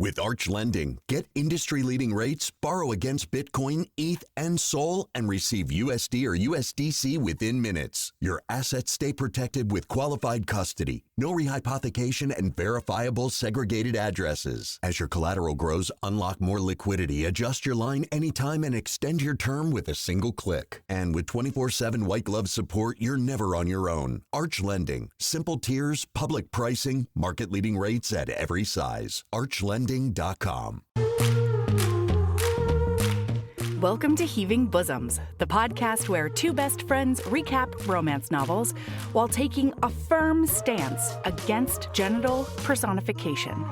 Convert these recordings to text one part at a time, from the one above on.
With Arch Lending, get industry-leading rates, borrow against Bitcoin, ETH, and Sol, and receive USD or USDC within minutes. Your assets stay protected with qualified custody, no rehypothecation, and verifiable segregated addresses. As your collateral grows, unlock more liquidity, adjust your line anytime, and extend your term with a single click. And with 24/7 white glove support, you're never on your own. Arch Lending. Simple tiers, public pricing, market-leading rates at every size. ArchLending.com. Welcome to Heaving Bosoms, the podcast where two best friends recap romance novels while taking a firm stance against genital personification.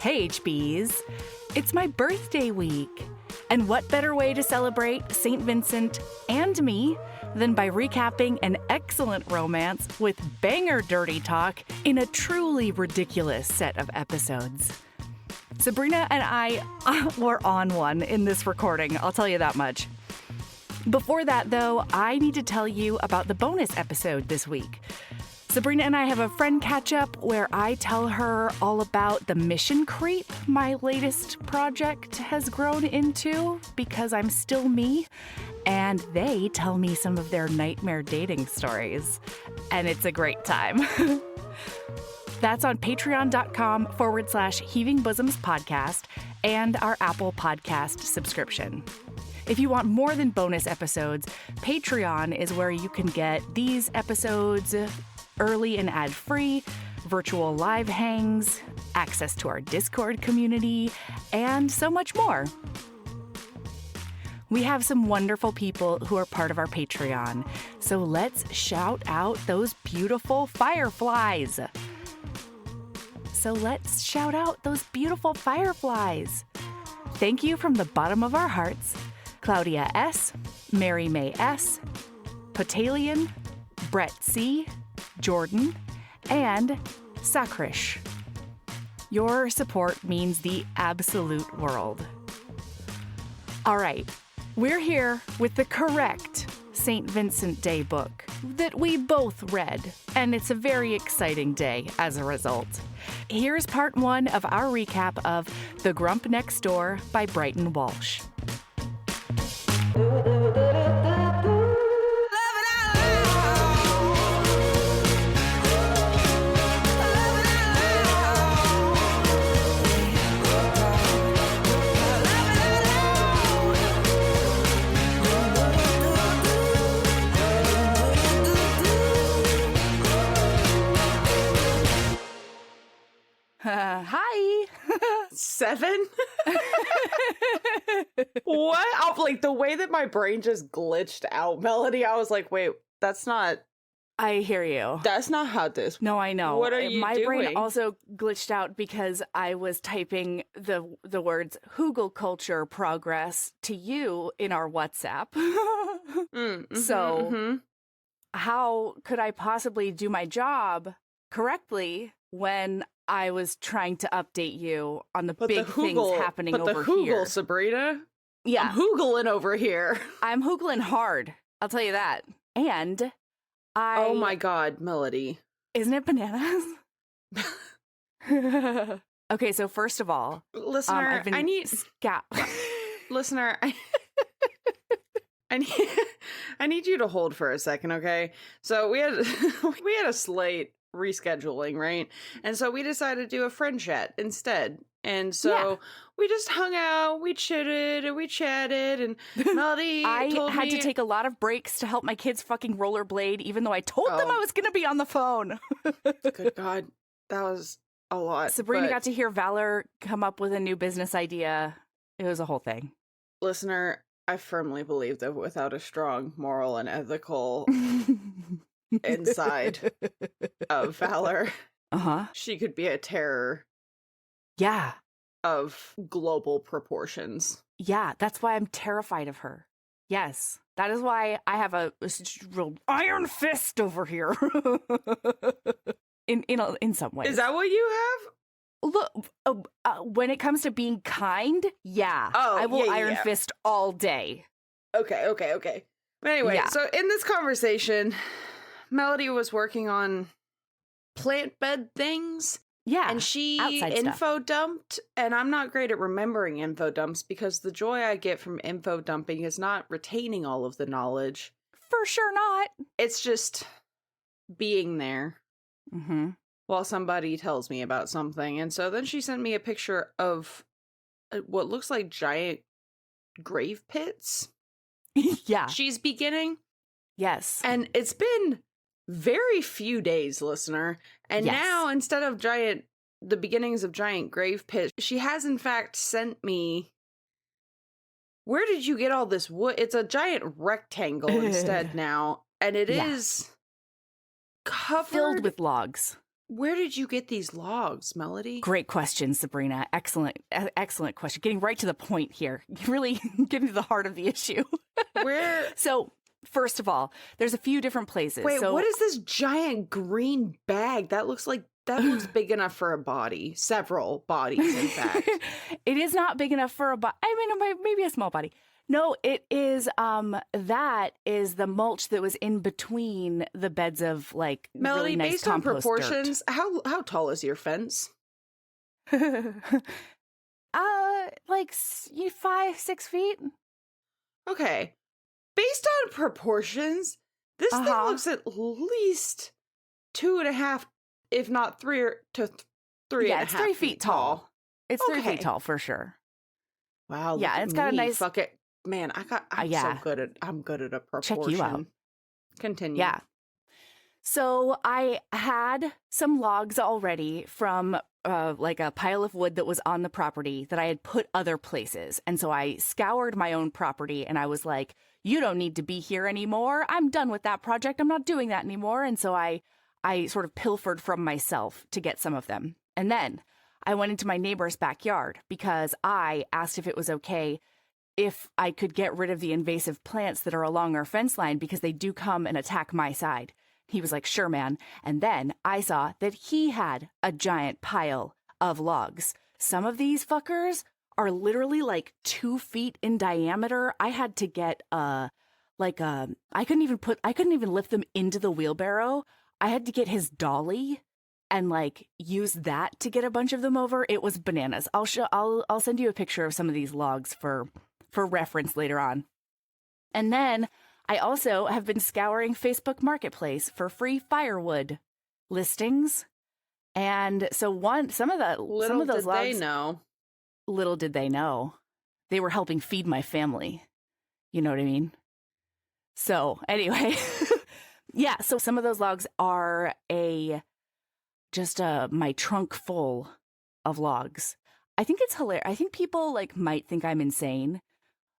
Hey HBs, it's my birthday week. And what better way to celebrate St. Vincent and me than by recapping an excellent romance with banger dirty talk in a truly ridiculous set of episodes. Sabrina and I were on one in this recording, I'll tell you that much. Before that, though, I need to tell you about the bonus episode this week. Sabrina and I have a friend catch-up where I tell her all about the mission creep my latest project has grown into because I'm still me, and they tell me some of their nightmare dating stories. And it's a great time. That's on patreon.com/Heaving Bosoms podcast and our Apple Podcast subscription. If you want more than bonus episodes, Patreon is where you can get these episodes early and ad-free, virtual live hangs, access to our Discord community, and so much more. We have some wonderful people who are part of our Patreon, so let's shout out those beautiful fireflies. Thank you from the bottom of our hearts, Claudia S., Mary May S., Potalian, Brett C., Jordan, and Sakrish. Your support means the absolute world. All right, we're here with the correct St. Vincent Day book that we both read, and it's a very exciting day as a result. Here's part one of our recap of The GRUMP NEXT DOOR by Brighton Walsh. Hi. 7? What? Like the way that my brain just glitched out, Melody, I was like, wait, that's not I hear you. That's not how this. No, I know. What are you My doing? brain also glitched out because I was typing the words hügelkultur progress to you in our WhatsApp. How could I possibly do my job correctly when I was trying to update you on the big things happening over here? But the hügel, here? Sabrina. Yeah. I'm hügeling over here. I'm hügeling hard. I'll tell you that. And Oh my God, Melody. Isn't it bananas? Okay, so first of all, listener, I need listener, I need you to hold for a second, okay? So we had a slate rescheduling, right? And so we decided to do a friend chat instead. And so we just hung out, we chitted and we chatted, and Melody I had to take a lot of breaks to help my kids fucking rollerblade, even though I told them I was going to be on the phone. Good God, that was a lot. Sabrina got to hear Valor come up with a new business idea. It was a whole thing. Listener, I firmly believe that without a strong moral and ethical inside of Valor, she could be a terror. Yeah. Of global proportions. Yeah, that's why I'm terrified of her. Yes. That is why I have a real iron fist over here. in some ways. Is that what you have? Look, when it comes to being kind, yeah. Oh, I will yeah, iron yeah. fist all day. Okay. But anyway, Yeah. so in this conversation, Melody was working on plant bed things. Yeah. And she outside info dumped, and I'm not great at remembering info dumps because the joy I get from info dumping is not retaining all of the knowledge. For sure not. It's just being there Mm-hmm. while somebody tells me about something. And so then she sent me a picture of what looks like giant grave pits Yeah. she's beginning. Yes. And it's been very few days, listener. And Yes. now, instead of the beginnings of giant grave pits, she has in fact sent me, where did you get all this wood? It's a giant rectangle instead now. And it is covered. Filled with logs. Where did you get these logs, Melody? Great question, Sabrina. Excellent question. Getting right to the point here. Really getting to the heart of the issue. Where? So, first of all, there's a few different places. Wait, so, what is this giant green bag? That looks big enough for a body. Several bodies, in fact. It is not big enough for a body. I mean, maybe a small body. No, it is, that is the mulch that was in between the beds of, like, Melody, really nice based on compost proportions, how tall is your fence? dirt. Like 5-6 feet. Okay. Based on proportions, this thing looks at least 2.5, if not 3 to 3 Yeah, and a it's half 3 feet tall. It's 3 Okay. feet tall for sure. Wow. Yeah, look at it's got a me. nice- Fuck it. Man, I'm yeah. so good at a proportion. Check you out. Continue. Yeah. So I had some logs already from like a pile of wood that was on the property that I had put other places. And so I scoured my own property and I was like, you don't need to be here anymore. I'm done with that project. I'm not doing that anymore. And so I sort of pilfered from myself to get some of them. And then I went into my neighbor's backyard because I asked if it was okay if I could get rid of the invasive plants that are along our fence line because they do come and attack my side. He was like, sure, man. And then I saw that he had a giant pile of logs. Some of these fuckers are literally like 2 feet in diameter. I had to get I couldn't even lift them into the wheelbarrow. I had to get his dolly and like use that to get a bunch of them over. It was bananas. I'll send you a picture of some of these logs for reference later on. And then I also have been scouring Facebook Marketplace for free firewood listings. And so some of those logs, little did they know, they were helping feed my family. You know what I mean? So anyway, yeah, so some of those logs are my trunk full of logs. I think it's hilarious. I think people like might think I'm insane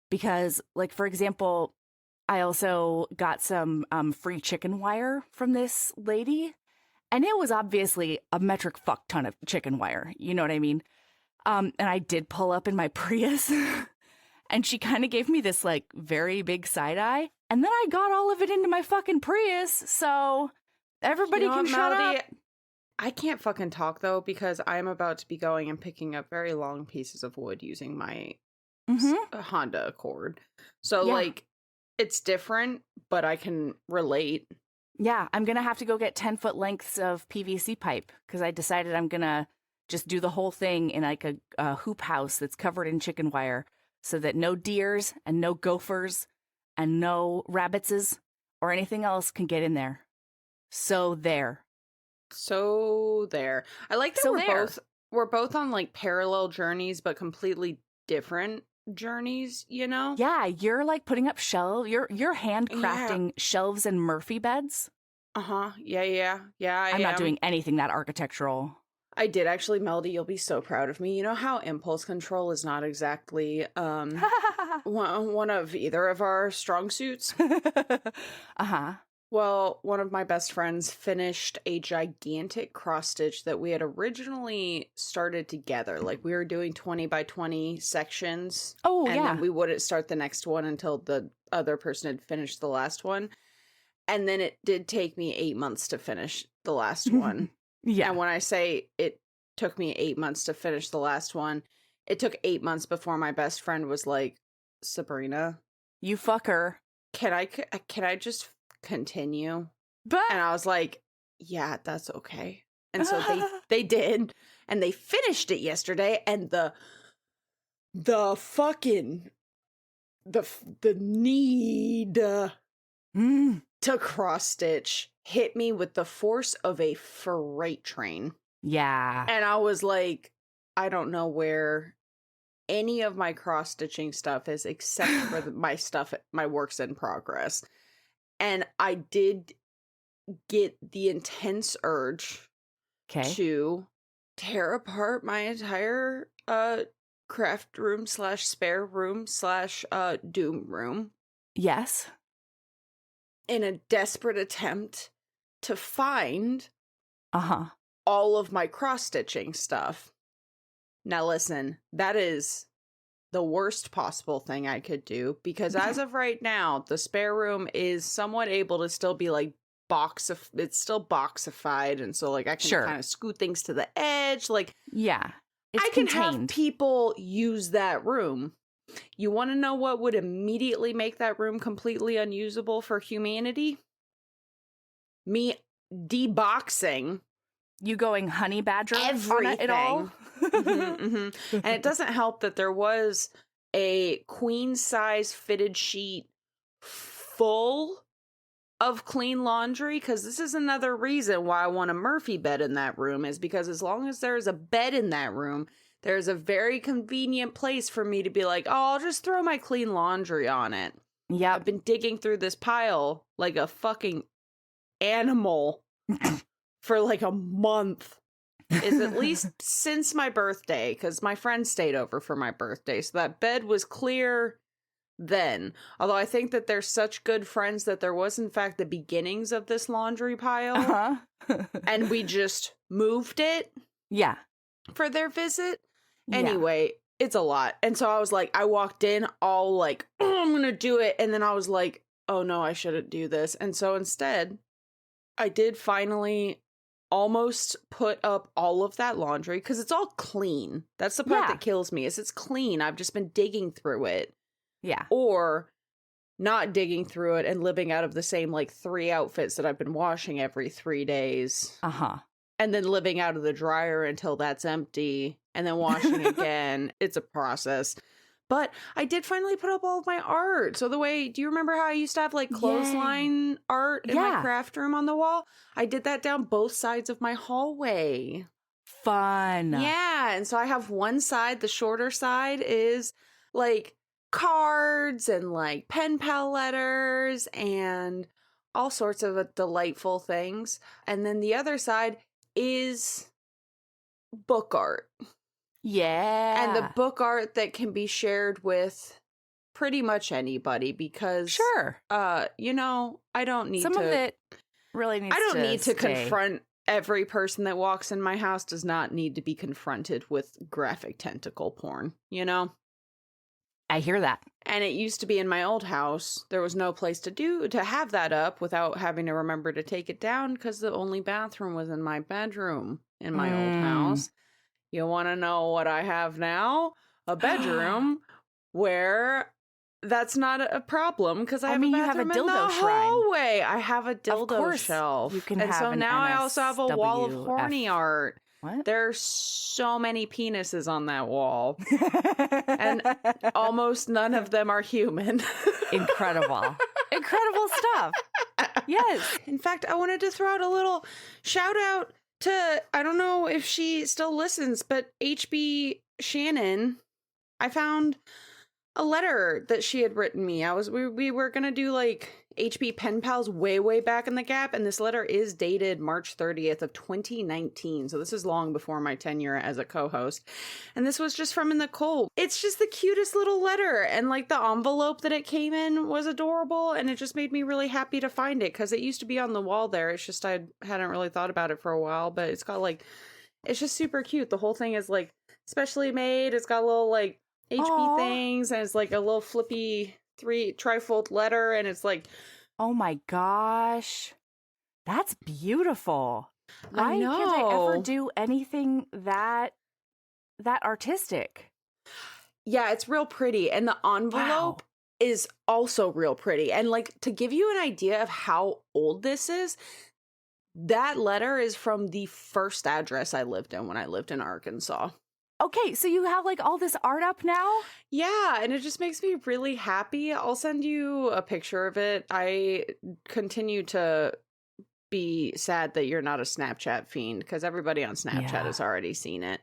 because, like, for example, I also got some free chicken wire from this lady, and it was obviously a metric fuck ton of chicken wire. You know what I mean? And I did pull up in my Prius, and she kind of gave me this like very big side eye, and then I got all of it into my fucking Prius. So everybody can shut up. I can't fucking talk though because I'm about to be going and picking up very long pieces of wood using my Honda Accord. So like it's different, but I can relate. Yeah, I'm going to have to go get 10-foot lengths of PVC pipe because I decided I'm going to just do the whole thing in like a hoop house that's covered in chicken wire so that no deers and no gophers and no rabbitses or anything else can get in there. So there. I like that we're both on like parallel journeys but completely different journeys, you know? Yeah, you're like putting up shelves. You're handcrafting shelves and Murphy beds. Yeah. I'm not doing anything that architectural. I did actually, Melody. You'll be so proud of me. You know how impulse control is not exactly one of either of our strong suits. Well, one of my best friends finished a gigantic cross stitch that we had originally started together. Like we were doing 20 by 20 sections. Oh, and yeah. then we wouldn't start the next one until the other person had finished the last one. And then it did take me 8 months to finish the last one. Yeah. And when I say it took me 8 months to finish the last one, it took 8 months before my best friend was like, Sabrina, You fucker. can I just continue? But And I was like, yeah, that's okay. And so they did, and they finished it yesterday, and the need to cross stitch hit me with the force of a freight train. Yeah. And I was like, I don't know where any of my cross stitching stuff is except for my works in progress. And I did get the intense urge to tear apart my entire craft room / spare room / doom room. Yes. In a desperate attempt to find all of my cross-stitching stuff. Now listen, that is the worst possible thing I could do, because as of right now, the spare room is somewhat able to still be like it's still boxified, and so like I can kind of scoot things to the edge. Like, yeah, it's I can contained. have people use that room. You want to know what would immediately make that room completely unusable for humanity? Me deboxing. You going honey badger everything. on it all? And it doesn't help that there was a queen size fitted sheet full of clean laundry, because this is another reason why I want a Murphy bed in that room, is because as long as there's a bed in that room, there's a very convenient place for me to be like, oh, I'll just throw my clean laundry on it. Yeah. I've been digging through this pile like a fucking animal for like a month. Is at least since my birthday, because my friend stayed over for my birthday, so that bed was clear then. Although I think that they're such good friends that there was in fact the beginnings of this laundry pile, and we just moved it for their visit. Anyway, it's a lot. And so I was like, I walked in all like, oh, I'm gonna do it, and then I was like, oh no, I shouldn't do this. And so instead I did finally almost put up all of that laundry, because it's all clean. That's the part that kills me, is it's clean. I've just been digging through it. Yeah. Or not digging through it and living out of the same like 3 outfits that I've been washing every 3 days. And then living out of the dryer until that's empty, and then washing again. It's a process. But I did finally put up all of my art. So do you remember how I used to have like clothesline art in my craft room on the wall? I did that down both sides of my hallway. Fun. Yeah. And so I have one side, the shorter side is like cards and like pen pal letters and all sorts of delightful things. And then the other side is book art. Yeah. And the book art that can be shared with pretty much anybody, because you know, I don't need some of it really needs to need to stay. confront every person that walks in my house. Does not need to be confronted with graphic tentacle porn, you know? I hear that. And it used to be in my old house. There was no place to have that up without having to remember to take it down, because the only bathroom was in my bedroom in my old house. You want to know what I have now? A bedroom where that's not a problem, because I have a bathroom in the hallway. I have a dildo shelf. You can and have so an now I also have a wall of NSWF. horny art. What? There's so many penises on that wall. And almost none of them are human. Incredible. Incredible stuff. Yes. In fact, I wanted to throw out a little shout out to, I don't know if she still listens, but HB Shannon. I found a letter that she had written me. We were going to do like HB pen pals way back in the Gap, and this letter is dated March 30th of 2019. So this is long before my tenure as a co-host. And this was just from Nicole. It's just the cutest little letter, and like the envelope that it came in was adorable, and it just made me really happy to find it because it used to be on the wall there. It's just I hadn't really thought about it for a while, but it's got like, it's just super cute. The whole thing is like specially made. It's got little like HB things, and it's like a little flippy trifold letter, and it's like, oh my gosh, that's beautiful. Why I know. can't I ever do anything that artistic? Yeah, it's real pretty, and the envelope is also real pretty. And like, to give you an idea of how old this is, that letter is from the first address I lived in when I lived in Arkansas. Okay, so you have like all this art up now? Yeah, and it just makes me really happy. I'll send you a picture of it. I continue to be sad that you're not a Snapchat fiend, because everybody on Snapchat has already seen it.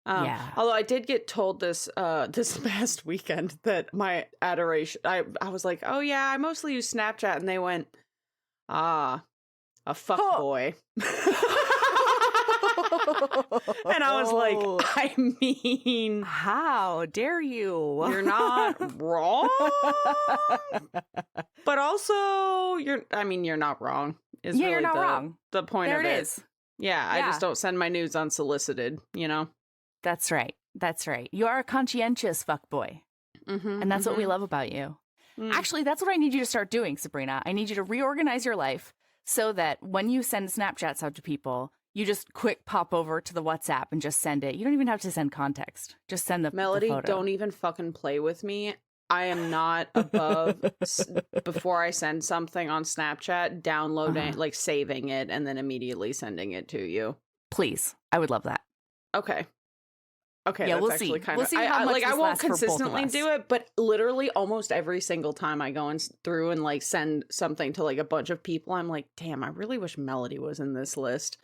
Although I did get told this this past weekend that my adoration, I was like, oh yeah, I mostly use Snapchat, and they went, a fuck boy. And I was like, I mean, how dare you? You're not wrong. But also, you're not wrong. You're not wrong. The point there of it is. Yeah, I just don't send my nudes unsolicited, you know? That's right. That's right. You are a conscientious fuckboy. And that's what we love about you. Actually, that's what I need you to start doing, Sabrina. I need you to reorganize your life so that when you send Snapchats out to people, you just quick pop over to the WhatsApp and just send it. You don't even have to send context. Just send the Melody, photo. Don't even fucking play with me. I am not above, before I send something on Snapchat, downloading, like saving it, and then immediately sending it to you. Please. I would love that. Okay. Okay, yeah, that's we'll actually see. kind we'll of... see how much I this won't lasts for both of consistently us. do it, but literally almost every single time I go through and like send something to like a bunch of people, I'm like, damn, I really wish Melody was in this list.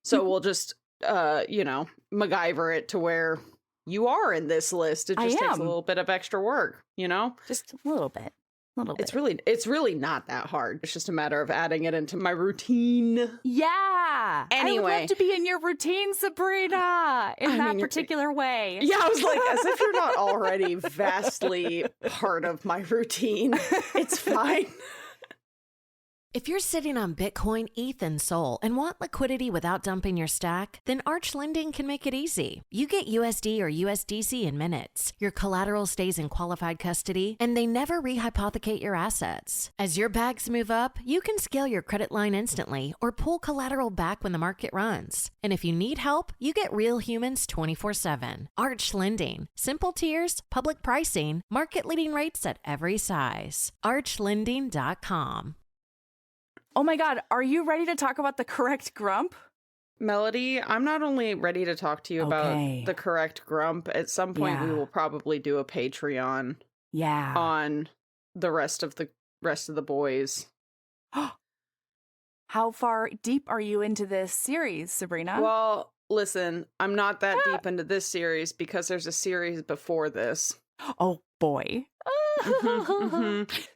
So we'll just, MacGyver it to where you are in this list. It just takes a little bit of extra work, you know? Just a little bit. It's really not that hard. It's just a matter of adding it into my routine. Yeah. Anyway. I would love to be in your routine, Sabrina, in that particular way. Yeah, I was like, as if you're not already vastly part of my routine. It's fine. If you're sitting on Bitcoin, ETH, and Sol and want liquidity without dumping your stack, then Arch Lending can make it easy. You get USD or USDC in minutes. Your collateral stays in qualified custody, and they never rehypothecate your assets. As your bags move up, you can scale your credit line instantly or pull collateral back when the market runs. And if you need help, you get real humans 24/7. Arch Lending. Simple tiers, public pricing, market-leading rates at every size. ArchLending.com. Oh my God, are you ready to talk about the correct grump? Melody, I'm not only ready to talk to you about the correct grump, at some point we will probably do a Patreon on the rest of the boys. How far deep are you into this series, Sabrina? Well, listen, I'm not that deep into this series because there's a series before this. Oh boy.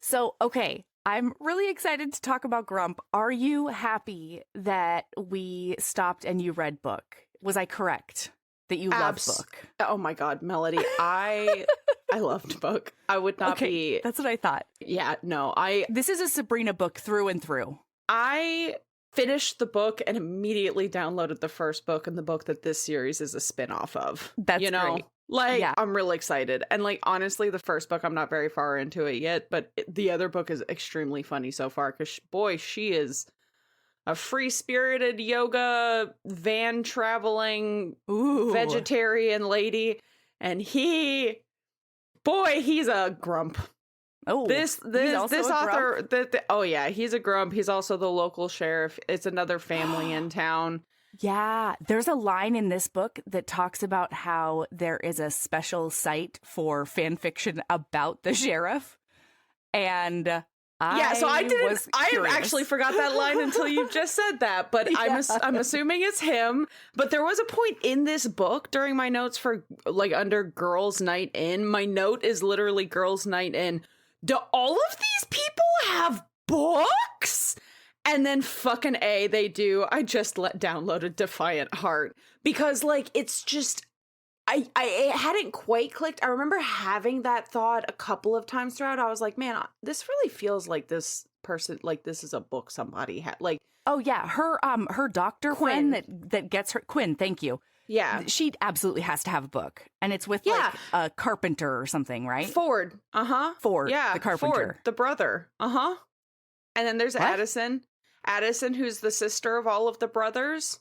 So, okay. I'm really excited to talk about Grump. Are you happy that we stopped and you read book? Was I correct that you loved book? Oh my God, Melody, I loved book. I would not be. That's what I thought. Yeah, no, This is a Sabrina book through and through. I finished the book and immediately downloaded the first book and the book that this series is a spin-off of. That's great. Like, I'm really excited. And, like, honestly, the first book, I'm not very far into it yet, but the other book is extremely funny so far because, boy, she is a free-spirited yoga, van-traveling, vegetarian lady. And he's a grump. Oh, this author, he's a grump. He's also the local sheriff. It's another family in town. Yeah, there's a line in this book that talks about how there is a special site for fan fiction about the sheriff. And I actually forgot that line until you just said that, but I'm assuming it's him. But there was a point in this book during my notes for like under Girls Night In. My note is literally Girls Night In. Do all of these people have books? And then fucking they do. I just downloaded Defiant Heart because, like, it's just, it hadn't quite clicked. I remember having that thought a couple of times throughout. I was like, man, this really feels like this person, like this is a book somebody had. Like, oh yeah, her doctor Quinn. friend that gets her, Quinn. Thank you. Yeah, she absolutely has to have a book, and it's with like a carpenter or something, right? Ford. Ford. Yeah, the carpenter. Ford, the brother. And then there's What? Addison, who's the sister of all of the brothers.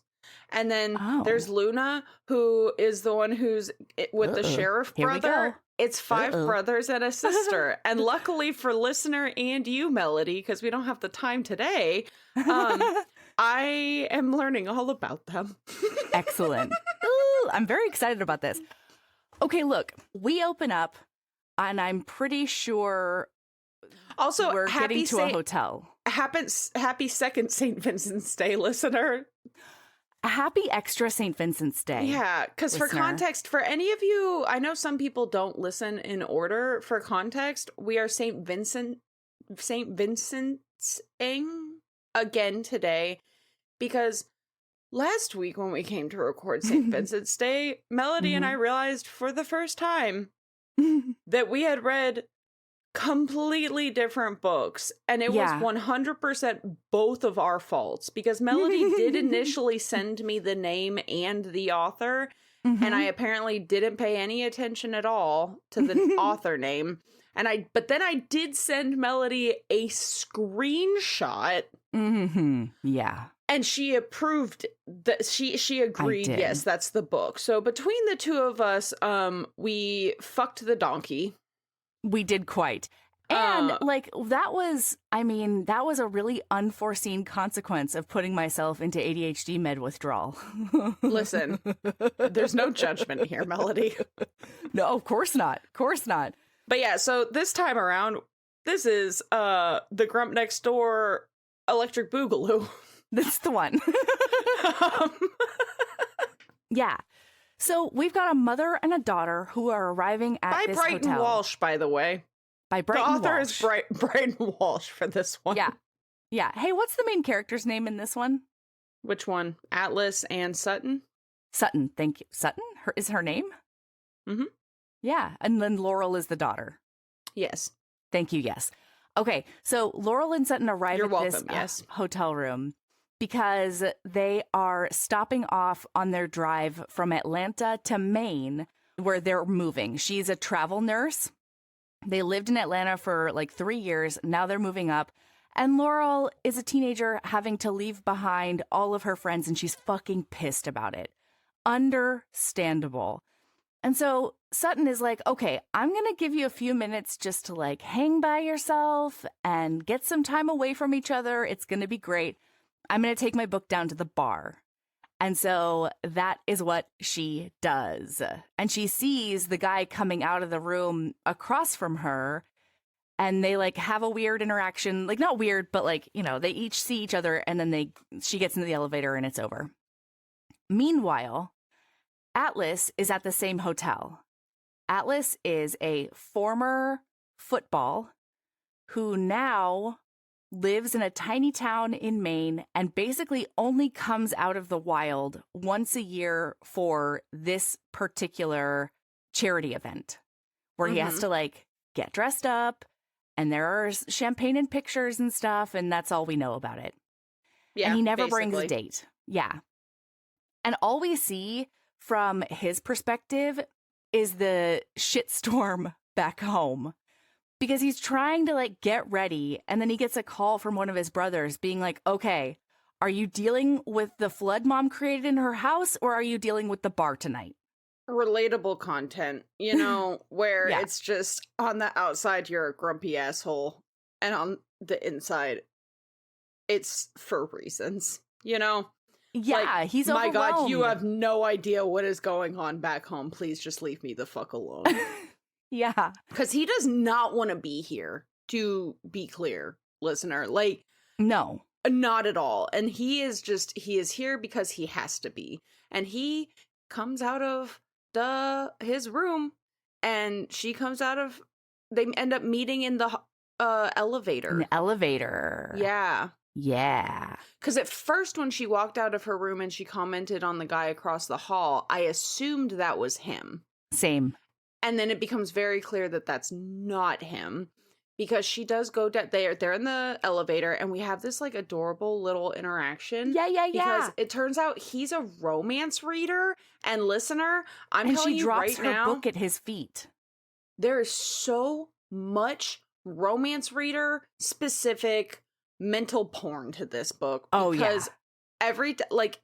And then Oh. there's Luna, who is the one who's with the sheriff Here we brother. go. It's 5 brothers and a sister. And luckily for listener and you, Melody, because we don't have the time today, I am learning all about them. Excellent. Ooh, I'm very excited about this. Okay, look, we open up, and I'm pretty sure Also, we're getting to a hotel. Happy second St. Vincent's Day, listener. A happy extra St. Vincent's Day. Yeah, because for listener. context, for any of you, I know some people don't listen in order. For context, we are St. Vincent's again today, because last week when we came to record St. Vincent's Day, Melody and I realized for the first time that we had read completely different books, and it was 100% both of our faults, because Melody did initially send me the name and the author, and I apparently didn't pay any attention at all to the author name. But then I did send Melody a screenshot. Yeah. And she approved that she agreed, yes, that's the book. So between the two of us, we fucked the donkey. We did quite. And that was a really unforeseen consequence of putting myself into ADHD med withdrawal. Listen, there's no judgment here, Melody. No, of course not. Of course not. But yeah, so this time around, this is the Grump Next Door Electric Boogaloo. That's the one. Yeah. So we've got a mother and a daughter who are arriving at by this Brighton hotel. Walsh, by the way. By Brighton The author Walsh. is Brighton Walsh for this one. Yeah. Yeah. Hey, what's the main character's name in this one? Which one? Atlas and Sutton? Sutton. Thank you. Sutton is her name? Mm-hmm. Yeah. And then Laurel is the daughter. Yes. Thank you. Yes. Okay. So Laurel and Sutton arrive You're at welcome, this yes. hotel room because they are stopping off on their drive from Atlanta to Maine, where they're moving. She's a travel nurse. They lived in Atlanta for like 3 years. Now they're moving up. And Laurel is a teenager having to leave behind all of her friends, and she's fucking pissed about it. Understandable. And so Sutton is like, okay, I'm going to give you a few minutes just to like hang by yourself and get some time away from each other. It's going to be great. I'm going to take my book down to the bar. And so that is what she does. And she sees the guy coming out of the room across from her, and they like have a weird interaction, like not weird, but like, you know, they each see each other, and then she gets into the elevator and it's over. Meanwhile, Atlas is at the same hotel. Atlas is a former football who now lives in a tiny town in Maine and basically only comes out of the wild once a year for this particular charity event where he has to like get dressed up, and there are champagne and pictures and stuff, and that's all we know about it. Yeah, and he never brings a basically. date. Yeah. And all we see from his perspective is the shitstorm back home, because he's trying to like get ready, and then he gets a call from one of his brothers being like, okay, are you dealing with the flood mom created in her house, or are you dealing with the bar tonight? Relatable content, you know, where Yeah. it's just on the outside you're a grumpy asshole, and on the inside it's for reasons, you know? Yeah, Like, he's my God, you overwhelmed. have no idea what is going on back home. Please just leave me the fuck alone. Yeah. Because he does not want to be here, to be clear, listener. Like, No. not at all. And he is here because he has to be. And he comes out of his room, and she comes out of, they end up meeting in the elevator. An elevator. Yeah. Yeah. Because at first when she walked out of her room and she commented on the guy across the hall, I assumed that was him. Same. And then it becomes very clear that that's not him. Because she does go down, they're in the elevator, and we have this, like, adorable little interaction. Yeah. Because it turns out he's a romance reader and listener. I'm telling you right now. And she drops her book at his feet. There is so much romance reader specific mental porn to this book. Because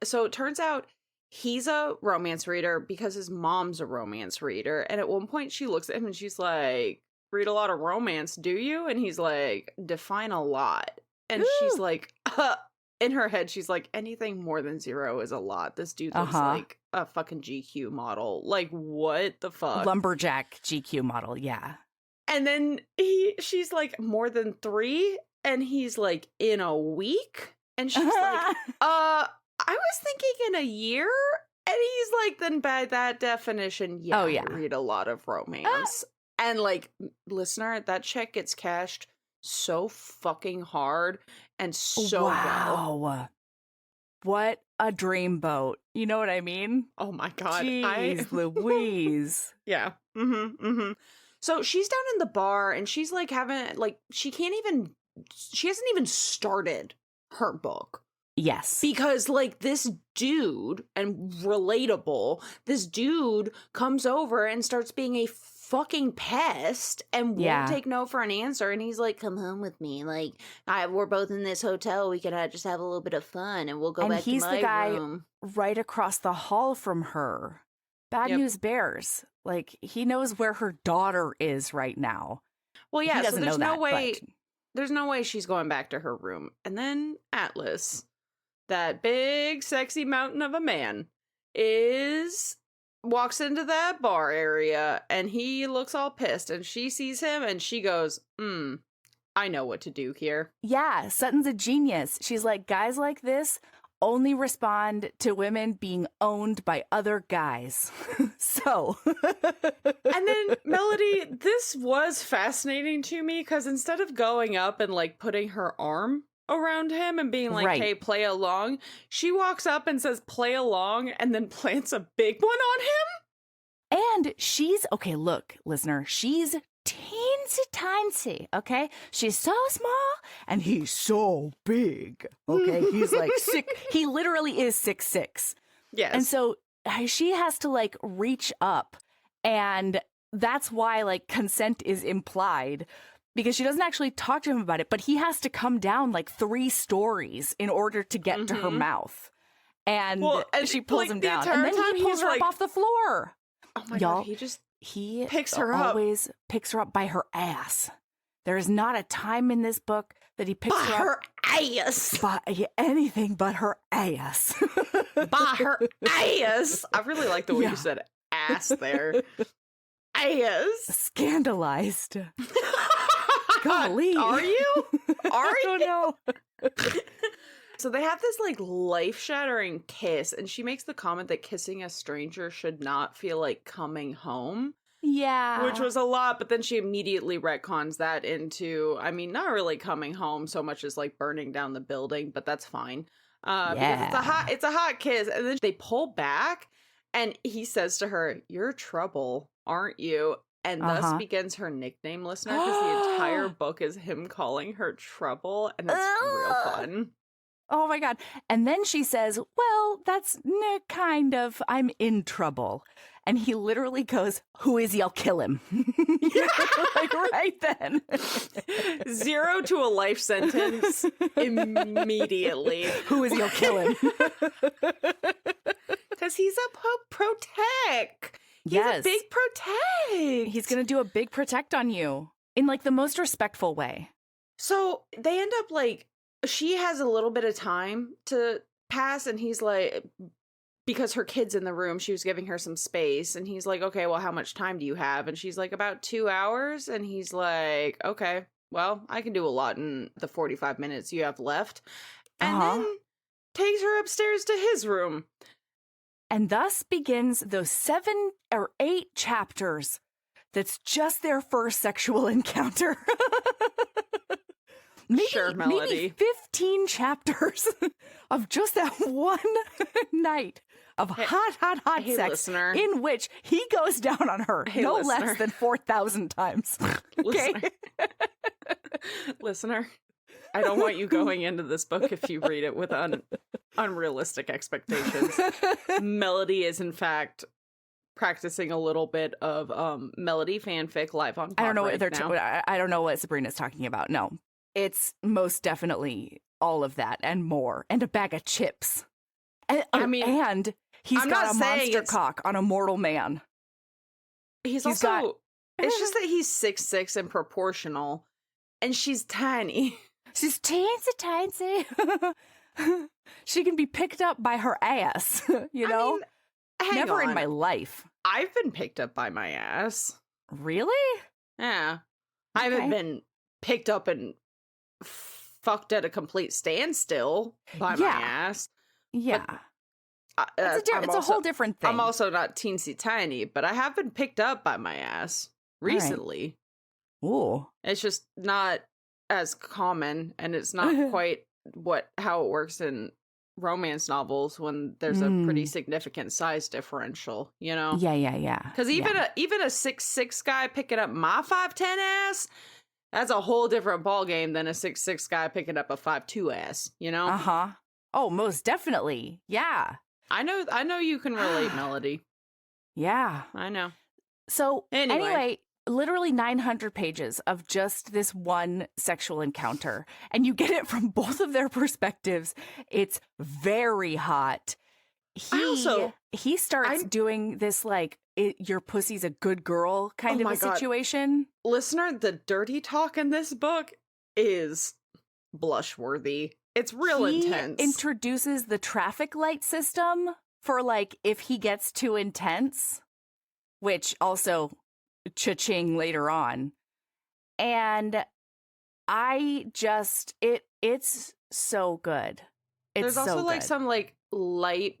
so it turns out he's a romance reader because his mom's a romance reader. And at one point she looks at him and she's like, read a lot of romance, do you? And he's like, define a lot. And she's like, in her head, she's like, anything more than 0 is a lot. This dude looks like a fucking GQ model. Like, what the fuck? Lumberjack GQ model, yeah. And then she's like, more than 3? And he's like, in a week? And she's like, I was thinking in a year? And he's like, then by that definition, I read a lot of romance. And, like, listener, that check gets cashed so fucking hard and so well. What a dreamboat. You know what I mean? Oh, my God. Jeez Louise. Yeah. So she's down in the bar and she's, like, she hasn't even started her book. Yes. Because, like, this dude, and relatable, this dude comes over and starts being a fucking pest and won't take no for an answer. And he's like, come home with me. Like, we're both in this hotel. We could just have a little bit of fun and we'll go back to my room. And he's the guy right across the hall from her. Bad news bears. Like, he knows where her daughter is right now. Well, yeah, so there's no way. There's no way she's going back to her room. And then Atlas, that big, sexy mountain of a man, walks into that bar area, and he looks all pissed, and she sees him, and she goes, I know what to do here. Yeah, Sutton's a genius. She's like, guys like this only respond to women being owned by other guys. So. And then, Melody, this was fascinating to me, because instead of going up and, like, putting her arm around him and being like, hey, play along, she walks up and says, play along, and then plants a big one on him. And she's, okay, look, listener, she's teensy-tiny, okay? She's so small, and he's so big, okay? He's like he literally is 6'6". Yes. And so she has to, like, reach up, and that's why, like, consent is implied, because she doesn't actually talk to him about it, but he has to come down like 3 stories in order to get to her mouth. And she pulls him down. And then he pulls her up off the floor. Oh my God, he picks her up. Always picks her up by her ass. There is not a time in this book that he picks her up. Her ass. By anything but her ass. By her ass. I really like the way you said ass there. Ass. Scandalized. Golly. Are you? I don't know. So they have this, like, life-shattering kiss, and she makes the comment that kissing a stranger should not feel like coming home. Yeah. Which was a lot, but then she immediately retcons that into, I mean, not really coming home so much as, like, burning down the building, but that's fine. Because it's a hot kiss, and then they pull back, and he says to her, "You're trouble, aren't you?" And thus begins her nickname, listener, because the entire book is him calling her Trouble, and it's real fun. Oh my God. And then she says, well, that's kind of, I'm in trouble. And he literally goes, who is he? I'll kill him. Like right then. 0 to a life sentence immediately. Who is he? I'll kill him. Because he's a protect. He's a big protect. He's going to do a big protect on you in like the most respectful way. So they end up like, she has a little bit of time to pass, and he's like, because her kid's in the room, she was giving her some space, and he's like, okay, well, how much time do you have? And she's like, about 2 hours. And he's like, okay, well, I can do a lot in the 45 minutes you have left. And then takes her upstairs to his room. And thus begins those 7 or 8 chapters that's just their first sexual encounter. Sure, Melody. Maybe 15 chapters of just that one night of hot hey, sex listener. in which he goes down on her no listener. less than 4,000 times. Okay? Listener, I don't want you going into this book if you read it with unrealistic expectations. Melody is, in fact, practicing a little bit of Melody fanfic live on Pod I don't know right what now. I don't know what Sabrina's talking about. No, it's most definitely all of that and more, and a bag of chips. And, and he's got a monster cock on a mortal man. It's just that he's 6'6" and proportional, and she's tiny. She's teensy. She can be picked up by her ass, you know? I mean, never in my life. I've been picked up by my ass. Really? Yeah. I haven't been picked up and fucked at a complete standstill by my ass. Yeah. It's a whole different thing. I'm also not teensy tiny, but I have been picked up by my ass recently. Right. Ooh. It's just not as common, and it's not quite how it works in romance novels when there's a pretty significant size differential, you know? Yeah. Because even a 6'6" guy picking up my 5'10" ass, that's a whole different ballgame than a 6'6" guy picking up a 5'2" ass, you know? Uh-huh. Oh, most definitely. Yeah. I know you can relate, Melody. Yeah. I know. So anyway, literally 900 pages of just this one sexual encounter, and you get it from both of their perspectives. It's very hot. He starts doing this like your pussy's a good girl kind of a situation. Listener, the dirty talk in this book is blush worthy. It's real intense. He introduces the traffic light system for like if he gets too intense, which also cha-ching later on. And it's so good. There's also like some like light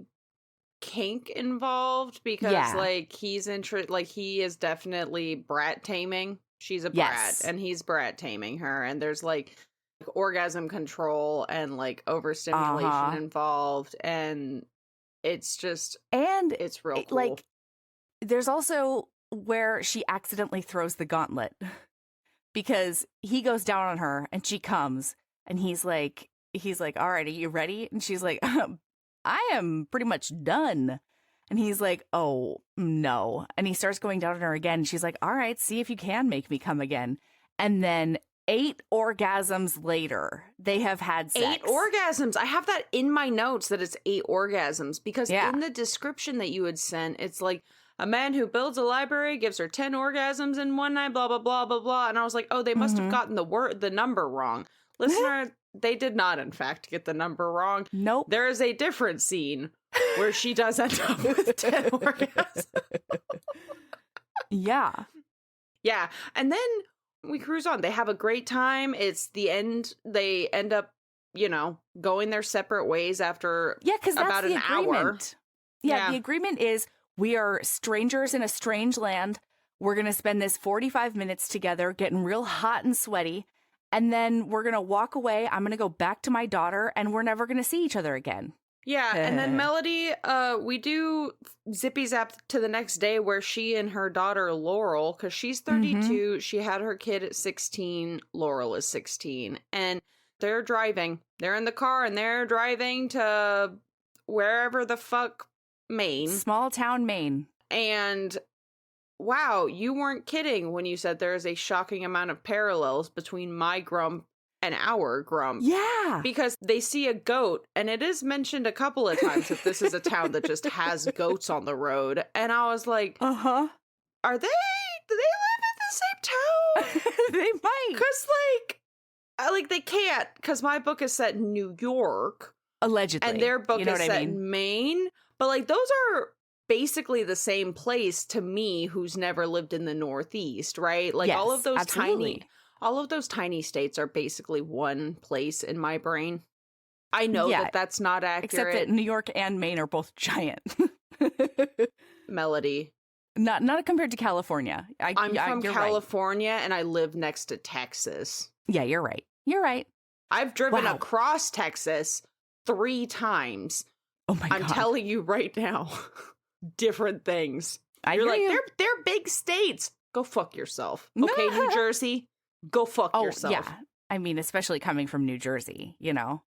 kink involved because like he is definitely brat taming. She's a brat and he's brat taming her, and there's like orgasm control and like overstimulation involved, and it's real cool. Like there's also where she accidentally throws the gauntlet because he goes down on her and she comes and he's like, all right, are you ready? And she's like, I am pretty much done. And he's like, oh no. And he starts going down on her again. And she's like, all right, see if you can make me come again. And then 8 orgasms later, they have had sex. 8 orgasms. I have that in my notes that it's 8 orgasms because in the description that you had sent, it's like, a man who builds a library gives her 10 orgasms in one night, blah, blah, blah, blah, blah. And I was like, oh, they must have gotten the number wrong. Listener, they did not, in fact, get the number wrong. Nope. There is a different scene where she does end up with 10 orgasms. Yeah. Yeah. And then we cruise on. They have a great time. It's the end. They end up, going their separate ways after about an hour. Yeah, the agreement is we are strangers in a strange land. We're going to spend this 45 minutes together, getting real hot and sweaty. And then we're going to walk away. I'm going to go back to my daughter, and we're never going to see each other again. Yeah, and then Melody, we do zippy zap to the next day where she and her daughter Laurel, because she's 32, she had her kid at 16, Laurel is 16, and they're driving. They're in the car, and they're driving to wherever the fuck, Maine. Small town Maine. And wow, you weren't kidding when you said there is a shocking amount of parallels between my grump and our grump. Yeah. Because they see a goat, and it is mentioned a couple of times that this is a town that just has goats on the road. And I was like, do they live in the same town? They might. Because like they can't, because my book is set in New York. Allegedly. And their book is set in Maine. But like those are basically the same place to me who's never lived in the Northeast, right? Like all of those tiny states are basically one place in my brain. I know that that's not accurate. Except that New York and Maine are both giant. Melody, Not compared to California. I'm from California, right. And I live next to Texas. Yeah, you're right. You're right. I've driven across Texas 3 times. Oh my God. I'm telling you right now, different things. You're like, they're big states. Go fuck yourself. Okay, New Jersey, go fuck yourself. Yeah. I mean, especially coming from New Jersey, you know.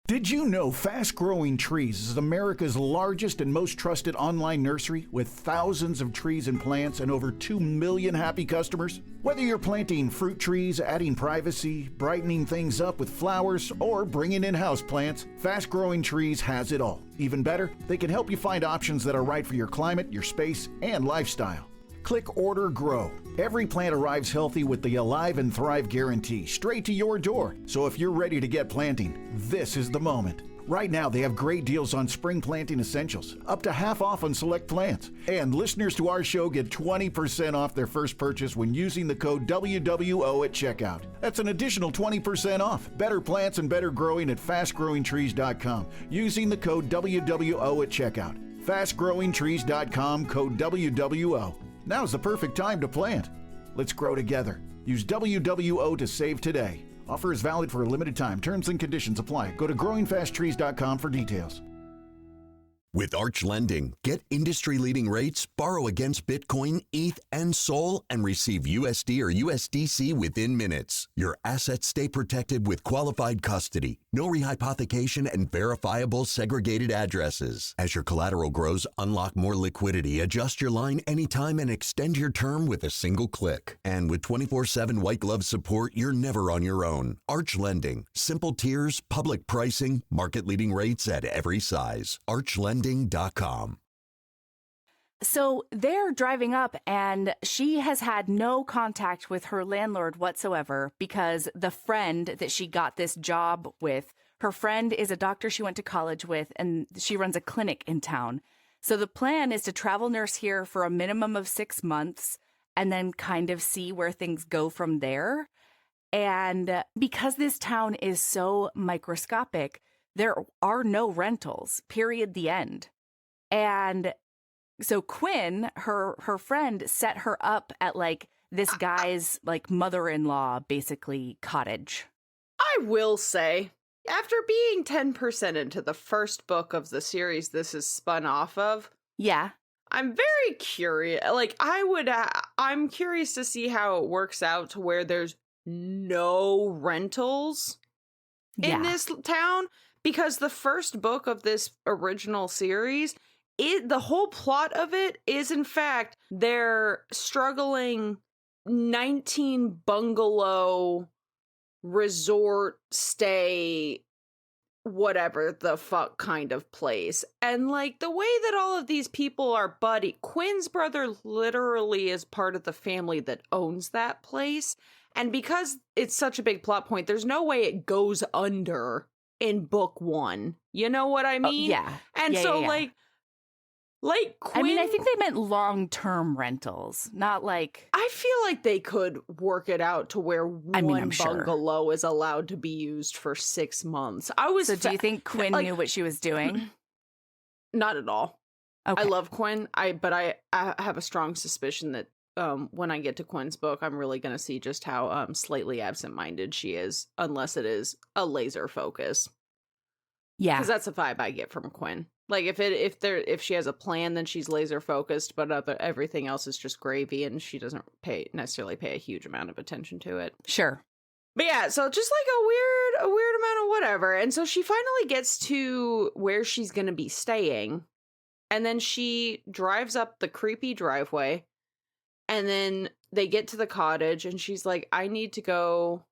Did you know Fast Growing Trees is America's largest and most trusted online nursery with thousands of trees and plants and over 2 million happy customers? Whether you're planting fruit trees, adding privacy, brightening things up with flowers, or bringing in houseplants, Fast Growing Trees has it all. Even better, they can help you find options that are right for your climate, your space, and lifestyle. Click Order Grow. Every plant arrives healthy with the Alive and Thrive guarantee straight to your door. So if you're ready to get planting, this is the moment. Right now, they have great deals on spring planting essentials, up to half off on select plants. And listeners to our show get 20% off their first purchase when using the code WWO at checkout. That's an additional 20% off. Better plants and better growing at fastgrowingtrees.com using the code WWO at checkout. Fastgrowingtrees.com, code WWO. Now's the perfect time to plant. Let's grow together. Use WWO to save today. Offer is valid for a limited time. Terms and conditions apply. Go to growingfasttrees.com for details. With Arch Lending, get industry-leading rates, borrow against Bitcoin, ETH, and Sol, and receive USD or USDC within minutes. Your assets stay protected with qualified custody, no rehypothecation, and verifiable segregated addresses. As your collateral grows, unlock more liquidity, adjust your line anytime, and extend your term with a single click. And with 24/7 white glove support, you're never on your own. Arch Lending. Simple tiers, public pricing, market-leading rates at every size. ArchLending.com. So they're driving up and she has had no contact with her landlord whatsoever because the friend that she got this job with, her friend is a doctor she went to college with and she runs a clinic in town. So the plan is to travel nurse here for a minimum of 6 months and then kind of see where things go from there. And because this town is so microscopic, there are no rentals, period, the end. And so Quinn, her friend, set her up at like this guy's like mother-in-law, basically, cottage. I will say, after being 10% into the first book of the series this is spun off of, yeah, I'm very curious. Like, I'm curious to see how it works out to where there's no rentals in this town. Because the first book of this original series, the whole plot of it is, in fact, their struggling 19 bungalow resort stay, whatever the fuck kind of place. And, like, the way that all of these people are buddy, Quinn's brother literally is part of the family that owns that place. And because it's such a big plot point, there's no way it goes under in book 1. You know what I mean? Yeah. And Like Quinn, I mean, I think they meant long-term rentals, not like... I feel like they could work it out to where one bungalow is allowed to be used for 6 months. So do you think Quinn knew what she was doing? Not at all. Okay. I love Quinn, but I have a strong suspicion that when I get to Quinn's book, I'm really going to see just how slightly absent-minded she is, unless it is a laser focus. Yeah, because that's the vibe I get from Quinn. Like if she has a plan, then she's laser focused, but everything else is just gravy, and she doesn't necessarily pay a huge amount of attention to it. Sure. But yeah, so just like a weird amount of whatever, and so she finally gets to where she's going to be staying, and then she drives up the creepy driveway. And then they get to the cottage and she's like, I need to go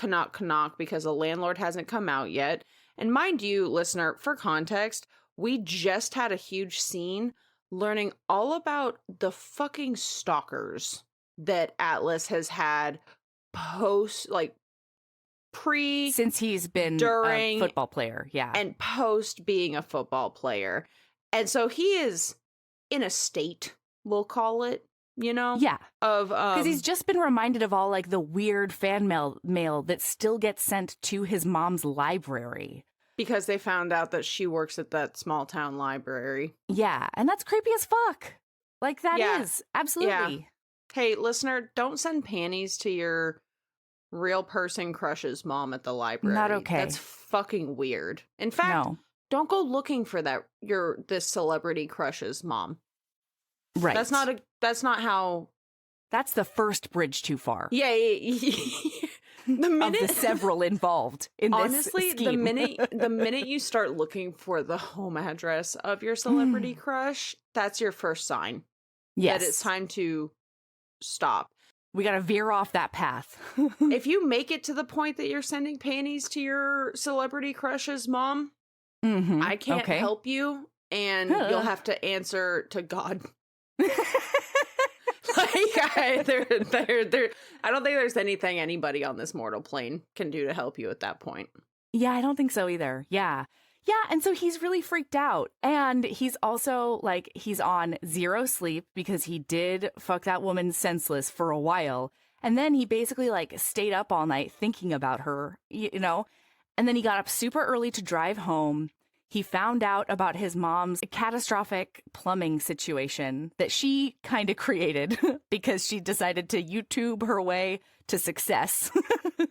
knock because the landlord hasn't come out yet. And mind you, listener, for context, we just had a huge scene learning all about the fucking stalkers that Atlas has had since he's been during, a football player. Yeah. And post being a football player. And so he is in a state, we'll call it. You know? Yeah. Because he's just been reminded of all like the weird fan mail that still gets sent to his mom's library. Because they found out that she works at that small town library. Yeah. And that's creepy as fuck. Like, that Yeah. is. Absolutely. Hey, listener, don't send panties to your real person crush's mom at the library. Not okay. That's fucking weird. In fact, No. don't go looking for this celebrity crush's mom. Right. That's not how. That's the first bridge too far. Yeah. The minute Of the several involved in this honestly, scheme. the minute you start looking for the home address of your celebrity crush, that's your first sign Yes. that it's time to stop. We got to veer off that path. If you make it to the point that you're sending panties to your celebrity crush's mom, Mhm. I can't Okay. help you, and you'll have to answer to God. I don't think there's anything anybody on this mortal plane can do to help you at that point. Yeah, I don't think so either. Yeah. Yeah, and so he's really freaked out. And he's also, like, he's on zero sleep because he did fuck that woman senseless for a while. And then he basically, like, stayed up all night thinking about her, you know? And then he got up super early to drive home. He found out about his mom's catastrophic plumbing situation that she kind of created because she decided to YouTube her way to success.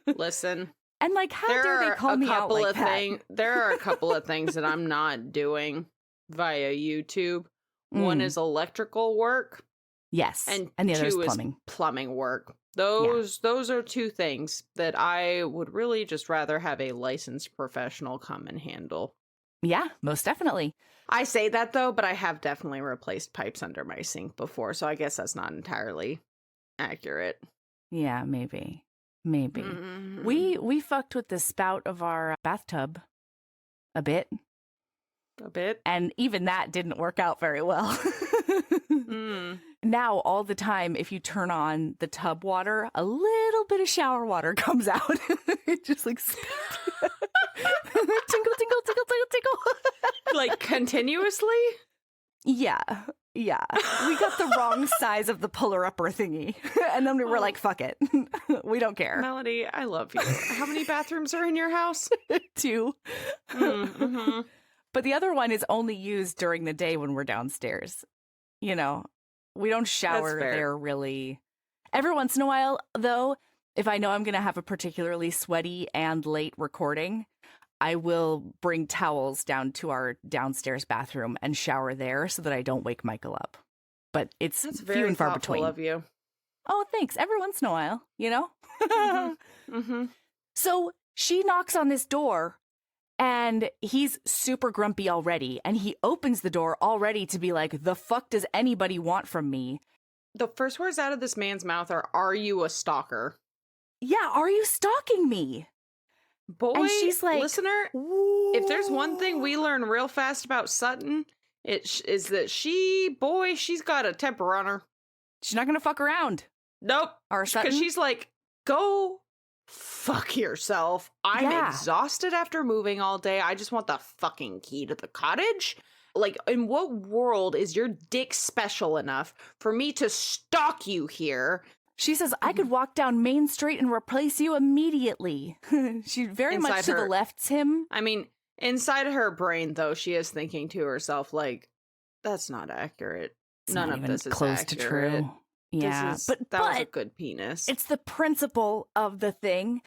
Listen, And, like, how dare they call me out like that? There are a couple of things that I'm not doing via YouTube. One is electrical work, Yes. and the other is two plumbing. plumbing work. Those are two things that I would really just rather have a licensed professional come and handle. Yeah, most definitely. I say that though, but I have definitely replaced pipes under my sink before, so I guess that's not entirely accurate. Yeah, maybe. Maybe. Mhm. We fucked with the spout of our bathtub a bit, A bit. and even that didn't work out very well. Mm. Now, all the time, if you turn on the tub water, a little bit of shower water comes out. It just like tinkle, tinkle, tinkle, tinkle, tinkle. Like continuously? Yeah. Yeah. We got the wrong size of the puller upper thingy. And then we were like, fuck it. We don't care. Melody, I love you. How many bathrooms are in your house? 2. Mm-hmm. But the other one is only used during the day when we're downstairs. You know, we don't shower fair. there really. Every once in a while, though, if I know I'm going to have a particularly sweaty and late recording, I will bring towels down to our downstairs bathroom and shower there so that I don't wake Michael up. But it's That's few very and far thoughtful between. of you. Oh, thanks. Every once in a while, you know? Mm-hmm. So she knocks on this door, and he's super grumpy already, and he opens the door already to be like, the fuck does anybody want from me? The first words out of this man's mouth are you a stalker? Yeah, are you stalking me? Boy, And she's like, listener, if there's one thing we learn real fast about Sutton, is that she's got a temper on her. She's not gonna fuck around. Nope. Our Sutton? Because she's like, go fuck yourself. I'm Yeah. exhausted after moving all day. I just want the fucking key to the cottage. Like, in what world is your dick special enough for me to stalk you here? She says, I could walk down Main Street and replace you immediately. She very Inside much to the her- left's him. I mean, inside of her brain, though, she is thinking to herself, like, that's not accurate. It's None not of even this is close accurate. to true. Yeah, That was a but good penis. it's the principle of the thing.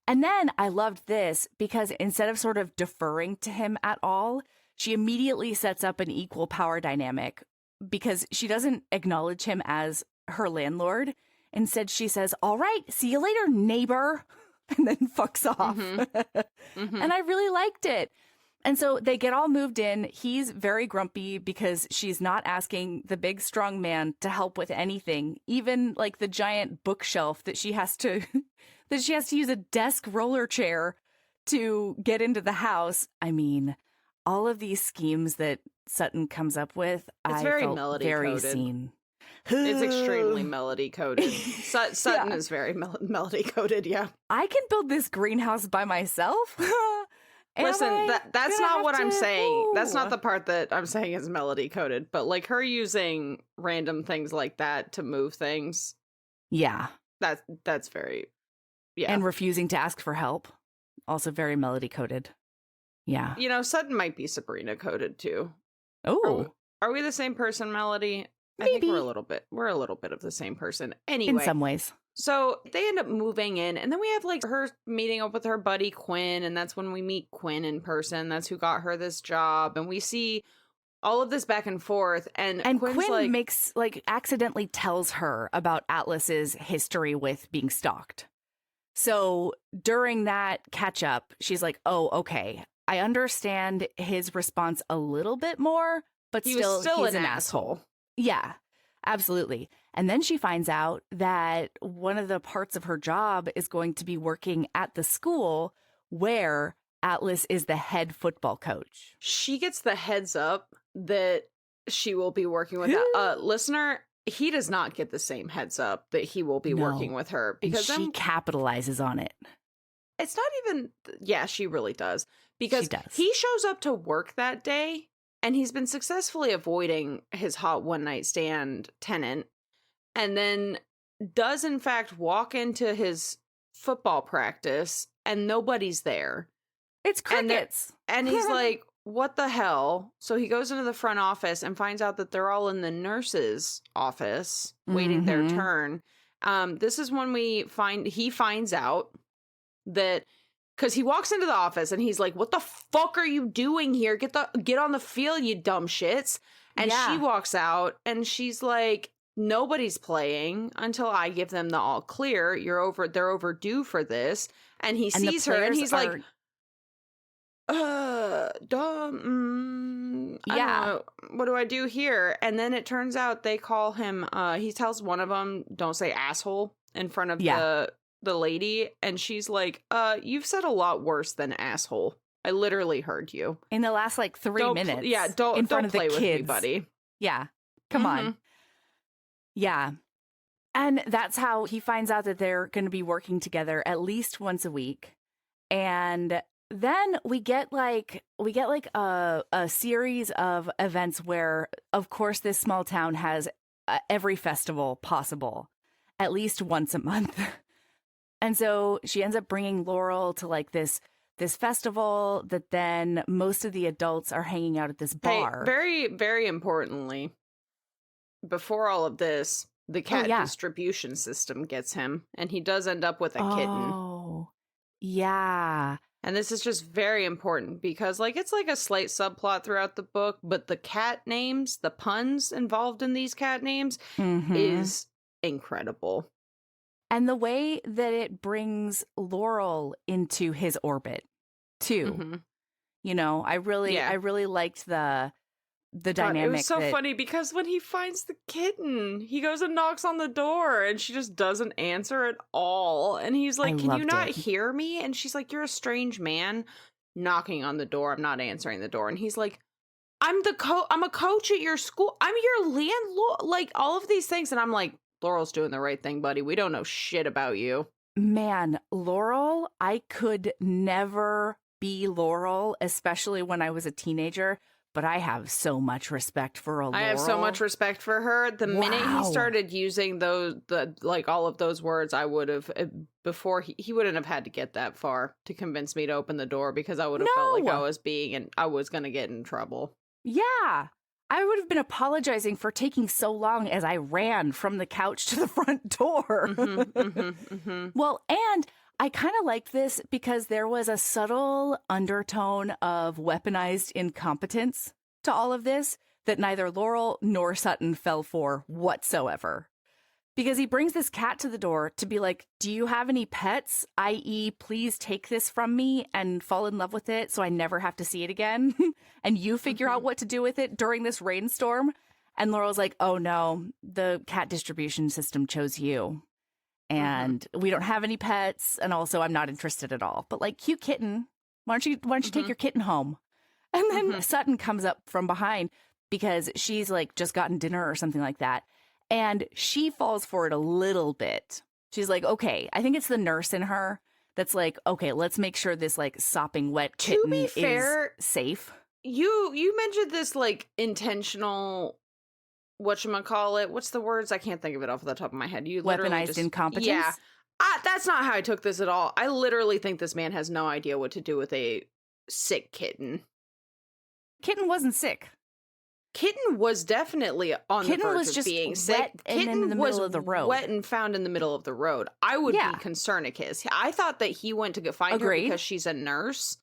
And then I loved this because instead of sort of deferring to him at all, she immediately sets up an equal power dynamic because she doesn't acknowledge him as her landlord. Instead, she says, all right, see you later, neighbor, and then fucks off. Mhm. And I really liked it. And so they get all moved in. He's very grumpy because she's not asking the big, strong man to help with anything, even like the giant bookshelf that she has to use a desk roller chair to get into the house. I mean, all of these schemes that Sutton comes up with, It's I very felt melody very coded. seen. It's extremely melody coded. Sutton Yeah. is very melody coded, yeah. I can build this greenhouse by myself. Am Listen, I that's gonna not have what I'm to- saying. That's not Ooh. the part that I'm saying is melody coded, but like her using random things like that to move things, Yeah. that's very, yeah. And refusing to ask for help. Also very melody coded. Yeah. You know, Sutton might be Sabrina coded too. Oh, Are we the same person, Melody? I think Maybe. we're a little bit of the same person. Anyway. In some ways. So they end up moving in, and then we have like her meeting up with her buddy Quinn, and that's when we meet Quinn in person. That's who got her this job, and we see all of this back and forth. And Quinn's Quinn makes accidentally tells her about Atlas's history with being stalked. So during that catch up, she's like, "Oh, okay, I understand his response a little bit more, but he's an asshole." Yeah, absolutely. And then she finds out that one of the parts of her job is going to be working at the school where Atlas is the head football coach. She gets the heads up that she will be working with that. Listener, he does not get the same heads up that he will be working with her. Because she capitalizes on it. It's not even... Yeah, she really does. Because he shows up to work that day, and he's been successfully avoiding his hot one-night stand tenant, and then does, in fact, walk into his football practice, and nobody's there. It's crickets. And he's like, what the hell? So he goes into the front office and finds out that they're all in the nurse's office waiting their turn. This is when he finds out that, because he walks into the office and he's like, what the fuck are you doing here? Get on the field, you dumb shits. And she walks out and she's like, nobody's playing until I give them the all clear. They're overdue for this. And he sees her and he's like, dumb. I don't know. What do I do here? And then it turns out they call him, he tells one of them, don't say asshole in front of the lady. And she's like, you've said a lot worse than asshole. I literally heard you. In the last 3 minutes. Don't play with me, kids. buddy. Yeah. Come on. Yeah. And that's how he finds out that they're going to be working together at least once a week. And then we get a series of events where, of course, this small town has every festival possible, at least once a month. And so she ends up bringing Laurel to this festival that then most of the adults are hanging out at this bar. Hey, very, very importantly, before all of this, the cat distribution system gets him, and he does end up with a kitten. Oh, yeah. And this is just very important because, it's like a slight subplot throughout the book, but the cat names, the puns involved in these cat names is incredible. And the way that it brings Laurel into his orbit, too. I really liked the dynamic. It was so funny because when he finds the kitten, he goes and knocks on the door and she just doesn't answer at all. And he's like, can you not hear me? And she's like, you're a strange man knocking on the door. I'm not answering the door. And he's like, I'm a coach at your school. I'm your landlord. All of these things. And I'm like, Laurel's doing the right thing, buddy. We don't know shit about you. Man, Laurel, I could never be Laurel, especially when I was a teenager. But I have so much respect for Laurel. I have so much respect for her. The minute he started using all of those words, I would have, before he wouldn't have had to get that far to convince me to open the door, because I would have felt like I was going to get in trouble. Yeah. I would have been apologizing for taking so long as I ran from the couch to the front door. Well, and I kind of liked this because there was a subtle undertone of weaponized incompetence to all of this that neither Laurel nor Sutton fell for whatsoever. Because he brings this cat to the door to be like, do you have any pets? I.e., please take this from me and fall in love with it so I never have to see it again. And you figure out what to do with it during this rainstorm. And Laurel's like, oh no, the cat distribution system chose you. And we don't have any pets. And also I'm not interested at all. But cute kitten, why don't you take your kitten home? And then Sutton comes up from behind because she's just gotten dinner or something like that. And she falls for it a little bit. She's like, okay, I think it's the nurse in her that's like, okay, let's make sure this sopping wet kitten is safe. You mentioned this intentional, whatchamacallit, what's the words? I can't think of it off the top of my head. You literally weaponized incompetence? Yeah. That's not how I took this at all. I literally think this man has no idea what to do with a sick kitten. Kitten wasn't sick. Kitten was definitely on the verge of being sick. Kitten was of the road. wet and found in the middle of the road. I would be concerned of his. I thought that he went to go find her because she's a nurse,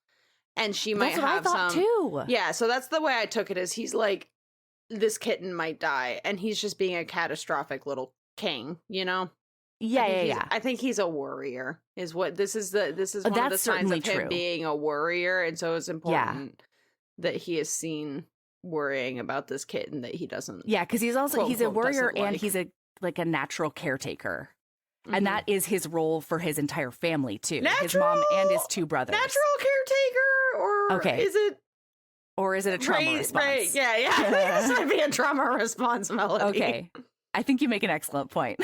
and she might have some. Too. Yeah, so that's the way I took it. Is he's like, this kitten might die, and he's just being a catastrophic little king, you know? Yeah. I think he's a worrier. Is what this is. One of the signs of him being a worrier, and so it's important that he is seen worrying about this kitten that he doesn't. Yeah, because he's a worrier and he's a natural caretaker. Mm-hmm. And that is his role for his entire family too. His mom and his 2 brothers. Natural caretaker, or is it a trauma response? Right, yeah. This might be a trauma response, Melody. Okay. I think you make an excellent point.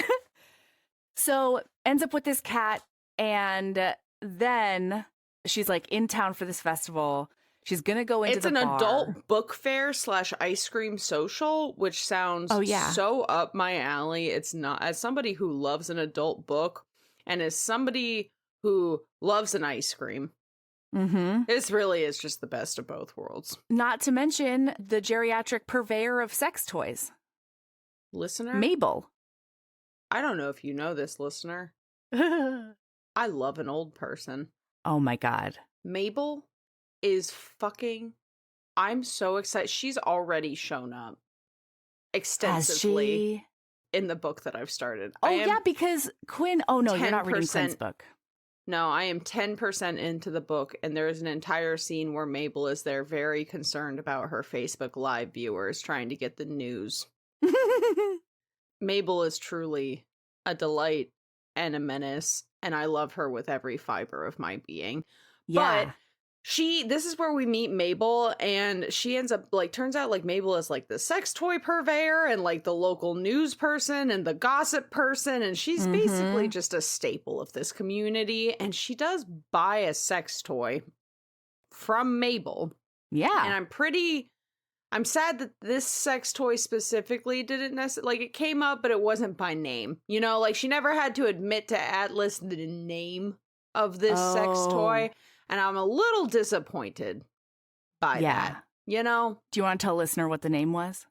So ends up with this cat, and then she's like in town for this festival. She's going to go into the bar. It's an adult book fair / ice cream social, which sounds so up my alley. It's not. As somebody who loves an adult book and as somebody who loves an ice cream, this really is just the best of both worlds. Not to mention the geriatric purveyor of sex toys. Listener? Mabel. I don't know if you know this, listener. I love an old person. Oh my God. Mabel is fucking, I'm so excited. She's already shown up extensively in the book that I've started. Oh, because Quinn, you're not reading Quinn's book. No, I am 10% into the book, and there is an entire scene where Mabel is there very concerned about her Facebook Live viewers trying to get the news. Mabel is truly a delight and a menace, and I love her with every fiber of my being. Yeah. But this is where we meet Mabel, and she ends up, turns out, Mabel is, the sex toy purveyor and, the local news person and the gossip person, and she's basically just a staple of this community, and she does buy a sex toy from Mabel. Yeah. And I'm sad that this sex toy specifically didn't necessarily, it came up, but it wasn't by name. You know, she never had to admit to AYAss the name of this sex toy. And I'm a little disappointed by that, you know? Do you want to tell a listener what the name was?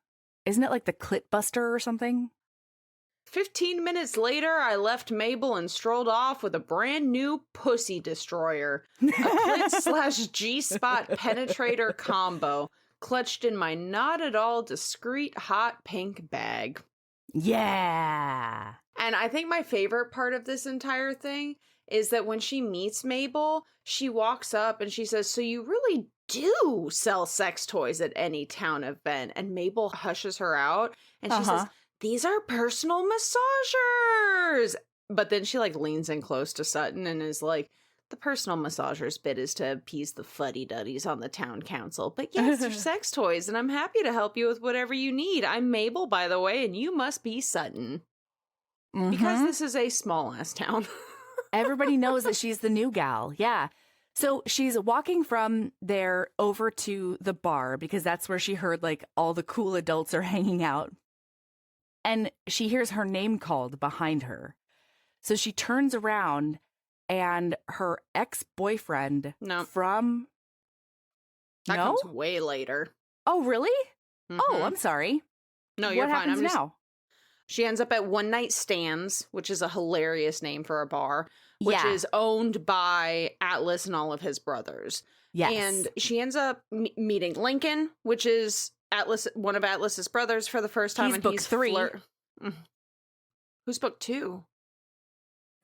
Isn't it the Clit Buster or something? 15 minutes later, I left Mabel and strolled off with a brand new pussy destroyer. A clit / G-spot penetrator combo clutched in my not at all discreet hot pink bag. Yeah. And I think my favorite part of this entire thing is that when she meets Mabel, she walks up and she says, "So you really do sell sex toys at any town event?" And Mabel hushes her out and she says, "These are personal massagers." But then she leans in close to Sutton and is like, "The personal massagers bit is to appease the fuddy-duddies on the town council. But yes, they're sex toys, and I'm happy to help you with whatever you need. I'm Mabel, by the way, and you must be Sutton." Because this is a small-ass town. Everybody knows that she's the new gal. Yeah. So she's walking from there over to the bar because that's where she heard all the cool adults are hanging out. And she hears her name called behind her. So she turns around and her ex-boyfriend from... That comes way later. Oh, really? Oh, I'm sorry. No, you're fine. What happens now? She ends up at One Night Stands, which is a hilarious name for a bar, which is owned by AYAss and all of his brothers. Yes. And she ends up meeting Lincoln, which is one of AYAss's brothers for the first time. He's book 3. Who's book 2?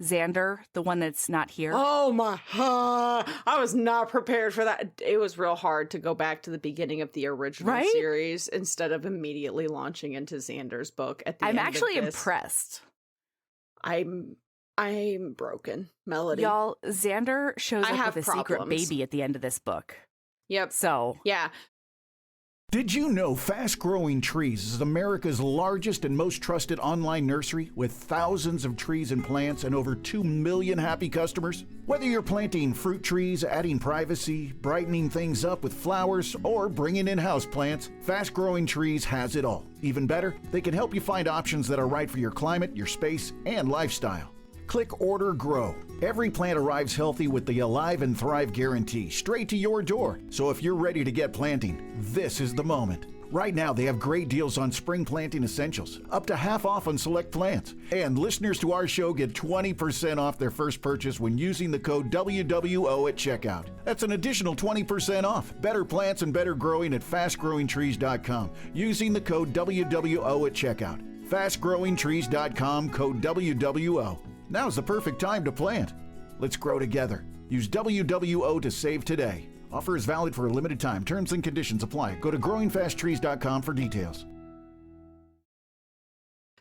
Xander, the one that's not here. Oh my, I was not prepared for that. It was real hard to go back to the beginning of the original series instead of immediately launching into Xander's book at the end of this. I'm actually impressed. I'm broken, Melody. Y'all, Xander shows up with a secret baby at the end of this book. Yep. So. Yeah. Did you know Fast Growing Trees is America's largest and most trusted online nursery with thousands of trees and plants and over 2 million happy customers? Whether you're planting fruit trees, adding privacy, brightening things up with flowers, or bringing in houseplants, Fast Growing Trees has it all. Even better, they can help you find options that are right for your climate, your space, and lifestyle. Click Order Grow. Every plant arrives healthy with the Alive and Thrive guarantee straight to your door. So if you're ready to get planting, this is the moment. Right now, they have great deals on spring planting essentials, up to half off on select plants. And listeners to our show get 20% off their first purchase when using the code WWO at checkout. That's an additional 20% off. Better plants and better growing at fastgrowingtrees.com using the code WWO at checkout. Fastgrowingtrees.com, code WWO. Now's the perfect time to plant. Let's grow together. Use WWO to save today. Offer is valid for a limited time. Terms and conditions apply. Go to growingfasttrees.com for details.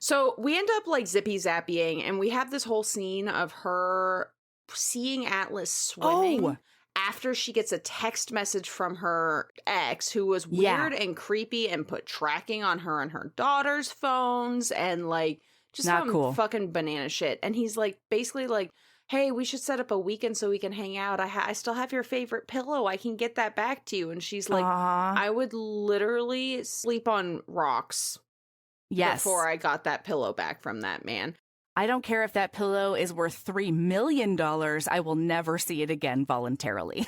So we end up like zippy zapping, and we have this whole scene of her seeing Atlas swimming after she gets a text message from her ex, who was weird and creepy and put tracking on her and her daughter's phones and like just Not some cool. fucking banana shit. And he's like basically like, hey, we should set up a weekend so we can hang out. I still have your favorite pillow. I can get that back to you. And she's like, I would literally sleep on rocks before I got that pillow back from that man. I don't care if that pillow is worth $3 million. I will never see it again voluntarily.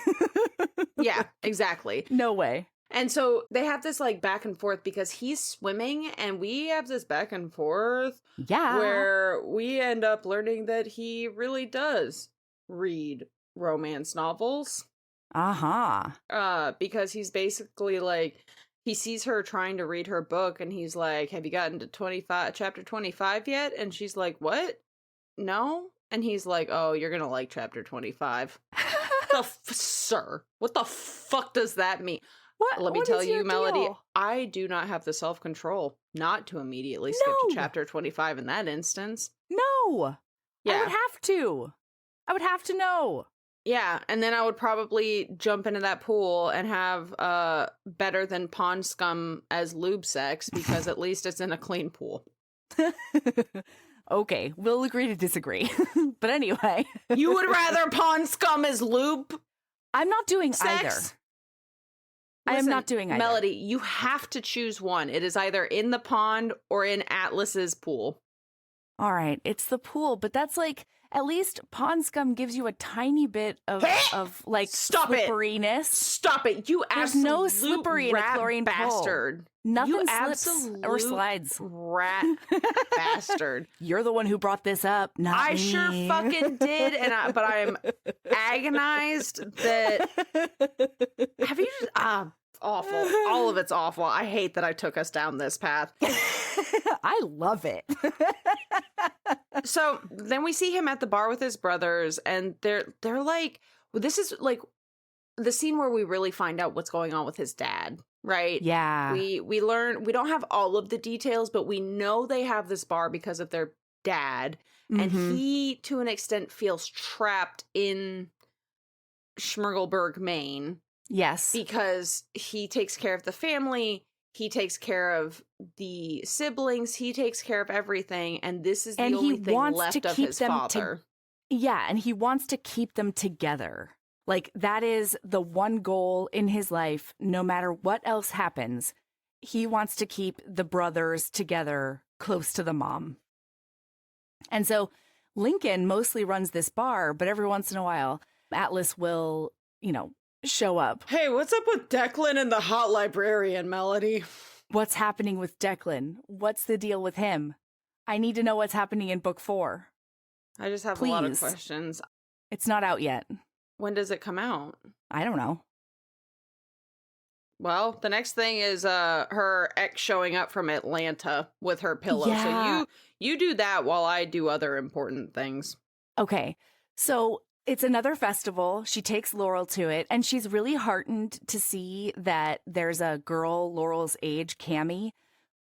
Yeah, exactly. No way. And so they have this like back and forth because he's swimming, and we have this back and forth where we end up learning that he really does read romance novels. Because he's basically like, he sees her trying to read her book, and he's like, have you gotten to chapter 25 yet? And she's like, what? No. And he's like, oh, you're gonna like chapter 25. Sir, what the fuck does that mean? Let me tell you, Melody, I do not have the self-control not to immediately skip to chapter 25 in that instance. No. Yeah. I would have to. I would have to know. Yeah, and then I would probably jump into that pool and have better than pond scum as lube sex, because at least it's in a clean pool. Okay, we'll agree to disagree. But anyway. You would rather pond scum as lube? I'm not doing sex? either. I am not doing either. Melody, you have to choose one. It is either in the pond or in Atlas's pool. All right, it's the pool, but that's like, at least pond scum gives you a tiny bit of like slipperiness. Stop it. You There's absolute no slippery in a chlorine bastard. Pool. Nothing you slips or slides. Rat bastard. You're the one who brought this up, not me. I sure fucking did, but I'm agonized that. Have you just awful. All of it's awful. I hate that I took us down this path. I love it. So then we see him at the bar with his brothers, and they're like, well, this is like the scene where we really find out what's going on with his dad, right? Yeah. We learn, we don't have all of the details, but we know they have this bar because of their dad, and he, to an extent, feels trapped in Schmirgelberg, Maine. Yes. Because he takes care of the family, he takes care of the siblings, he takes care of everything, and this is the only thing left of his father. Yeah, and he wants to keep them together. Like, that is the one goal in his life, no matter what else happens. He wants to keep the brothers together close to the mom. And so Lincoln mostly runs this bar, but every once in a while, Atlas will, show up. Hey, what's up with Declan and the hot librarian, Melody? What's happening with Declan? What's the deal with him? I need to know what's happening in book 4. I just have a lot of questions. It's not out yet. When does it come out? I don't know. Well, the next thing is her ex showing up from Atlanta with her pillow. Yeah. So you do that while I do other important things. Okay. So it's another festival. She takes Laurel to it, and she's really heartened to see that there's a girl Laurel's age, Cammie,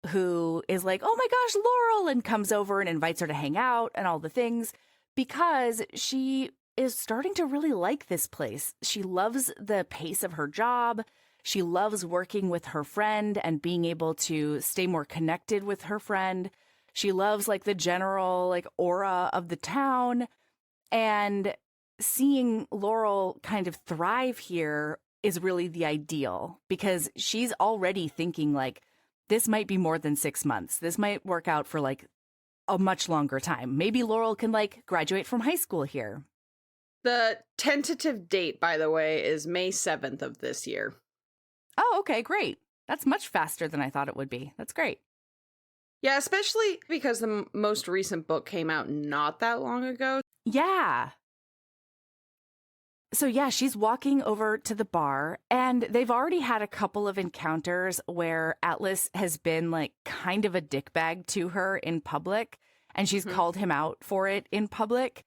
who is like, oh my gosh, Laurel, and comes over and invites her to hang out and all the things, because she is starting to really like this place. She loves the pace of her job. She loves working with her friend and being able to stay more connected with her friend. She loves like the general like aura of the town, and seeing Laurel kind of thrive here is really the ideal, because she's already thinking like, this might be more than 6 months. This might work out for like a much longer time. Maybe Laurel can like graduate from high school here. The tentative date, by the way, is May 7th of this year. Oh, okay, great. That's much faster than I thought it would be. That's great. Yeah, especially because the most recent book came out not that long ago. Yeah. So yeah, she's walking over to the bar, and they've already had a couple of encounters where Atlas has been like kind of a dickbag to her in public, and she's called him out for it in public.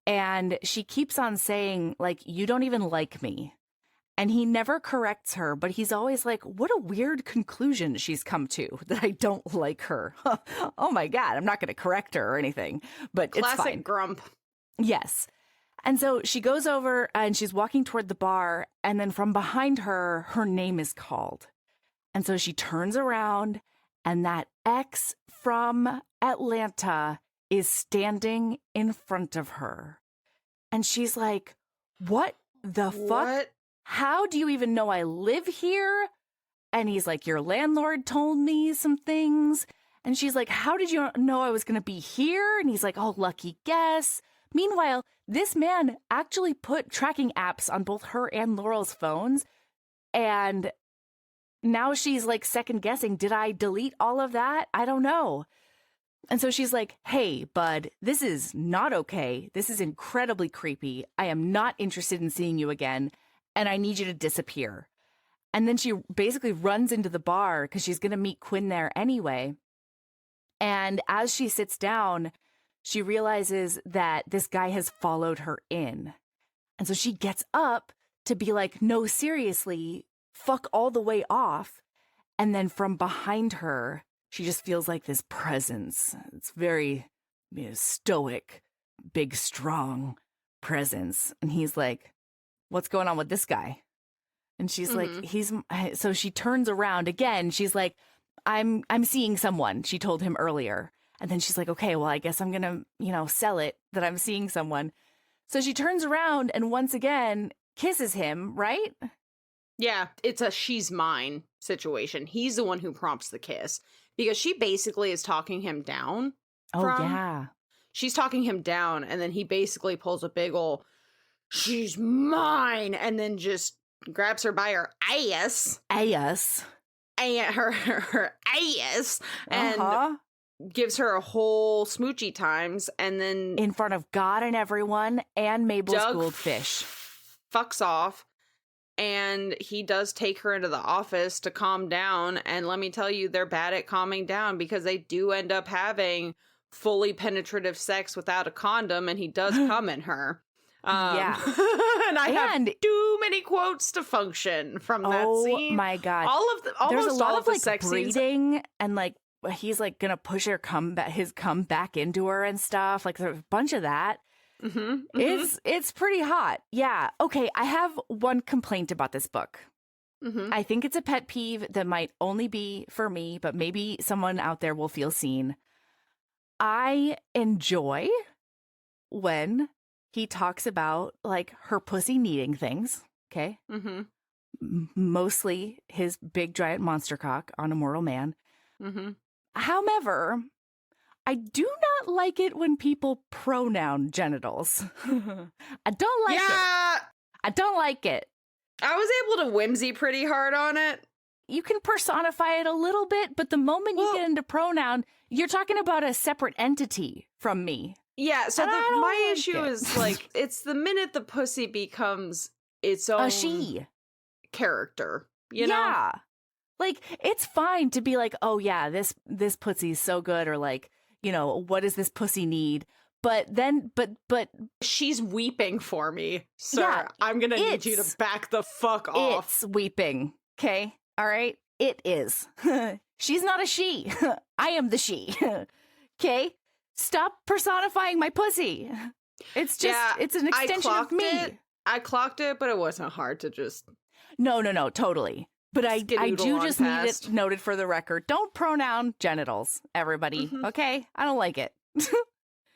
And she keeps on saying, like, you don't even like me. And he never corrects her, but he's always like, what a weird conclusion she's come to, that I don't like her. Oh my God, I'm not going to correct her or anything, but it's fine. Classic grump. Yes. And so she goes over and she's walking toward the bar, and then from behind her, her name is called. And so she turns around, and that ex from Atlanta is standing in front of her. And she's like, what the fuck? What? How do you even know I live here? And he's like, your landlord told me some things. And she's like, how did you know I was going to be here? And he's like, oh, lucky guess. Meanwhile, this man actually put tracking apps on both her and Laurel's phones. And now she's like second guessing. Did I delete all of that? I don't know. And so she's like, hey, bud, this is not okay. This is incredibly creepy. I am not interested in seeing you again, and I need you to disappear. And then she basically runs into the bar because she's going to meet Quinn there anyway. And as she sits down, she realizes that this guy has followed her in. And so she gets up to be like, no, seriously, fuck all the way off. And then from behind her, she just feels like this presence. It's very stoic, big, strong presence. And he's like, what's going on with this guy? And she's like, so she turns around again. She's like, I'm seeing someone, she told him earlier. And then she's like, okay, well, I guess I'm going to, sell it that I'm seeing someone. So she turns around and once again kisses him, right? Yeah, it's a she's mine situation. He's the one who prompts the kiss because she basically is talking him down. Yeah. She's talking him down, and then he basically pulls a big ol' she's mine, and then just grabs her by her ass. AYAss. And her ass. And gives her a whole smoochy times, and then in front of God and everyone and Mabel's Doug goldfish. Fucks off. And he does take her into the office to calm down. And let me tell you, they're bad at calming down because they do end up having fully penetrative sex without a condom. And he does come in her. Yeah. And I have too many quotes to function from that scene. Oh my God. There's a lot all of the like sex breathing scenes. and like he's like gonna push her his cum back into her and stuff. Like there's a bunch of that. It's pretty hot. Yeah. Okay. I have one complaint about this book. I think it's a pet peeve that might only be for me, but maybe someone out there will feel seen. I enjoy when he talks about like her pussy needing things. Okay. Mostly his big giant monster cock on a mortal man. However, I do not like it when people pronoun genitals. I don't like it. I don't like it. I was able to whimsy pretty hard on it. You can personify it a little bit, but the moment you get into pronoun, you're talking about a separate entity from me. Yeah, so my issue is like, it's the minute the pussy becomes its own she character, you know? Like, it's fine to be like, oh yeah, this pussy's so good, or like, what does this pussy need? But then, but she's weeping for me, sir. Yeah, I'm gonna need you to back the fuck off. It's weeping, okay? All right? It is. She's not a she. I am the she. Okay? Stop personifying my pussy. It's just, it's an extension of me. I clocked it, but it wasn't hard to just... No, totally. But I do just need it noted for the record. Don't pronoun genitals, everybody. Okay? I don't like it.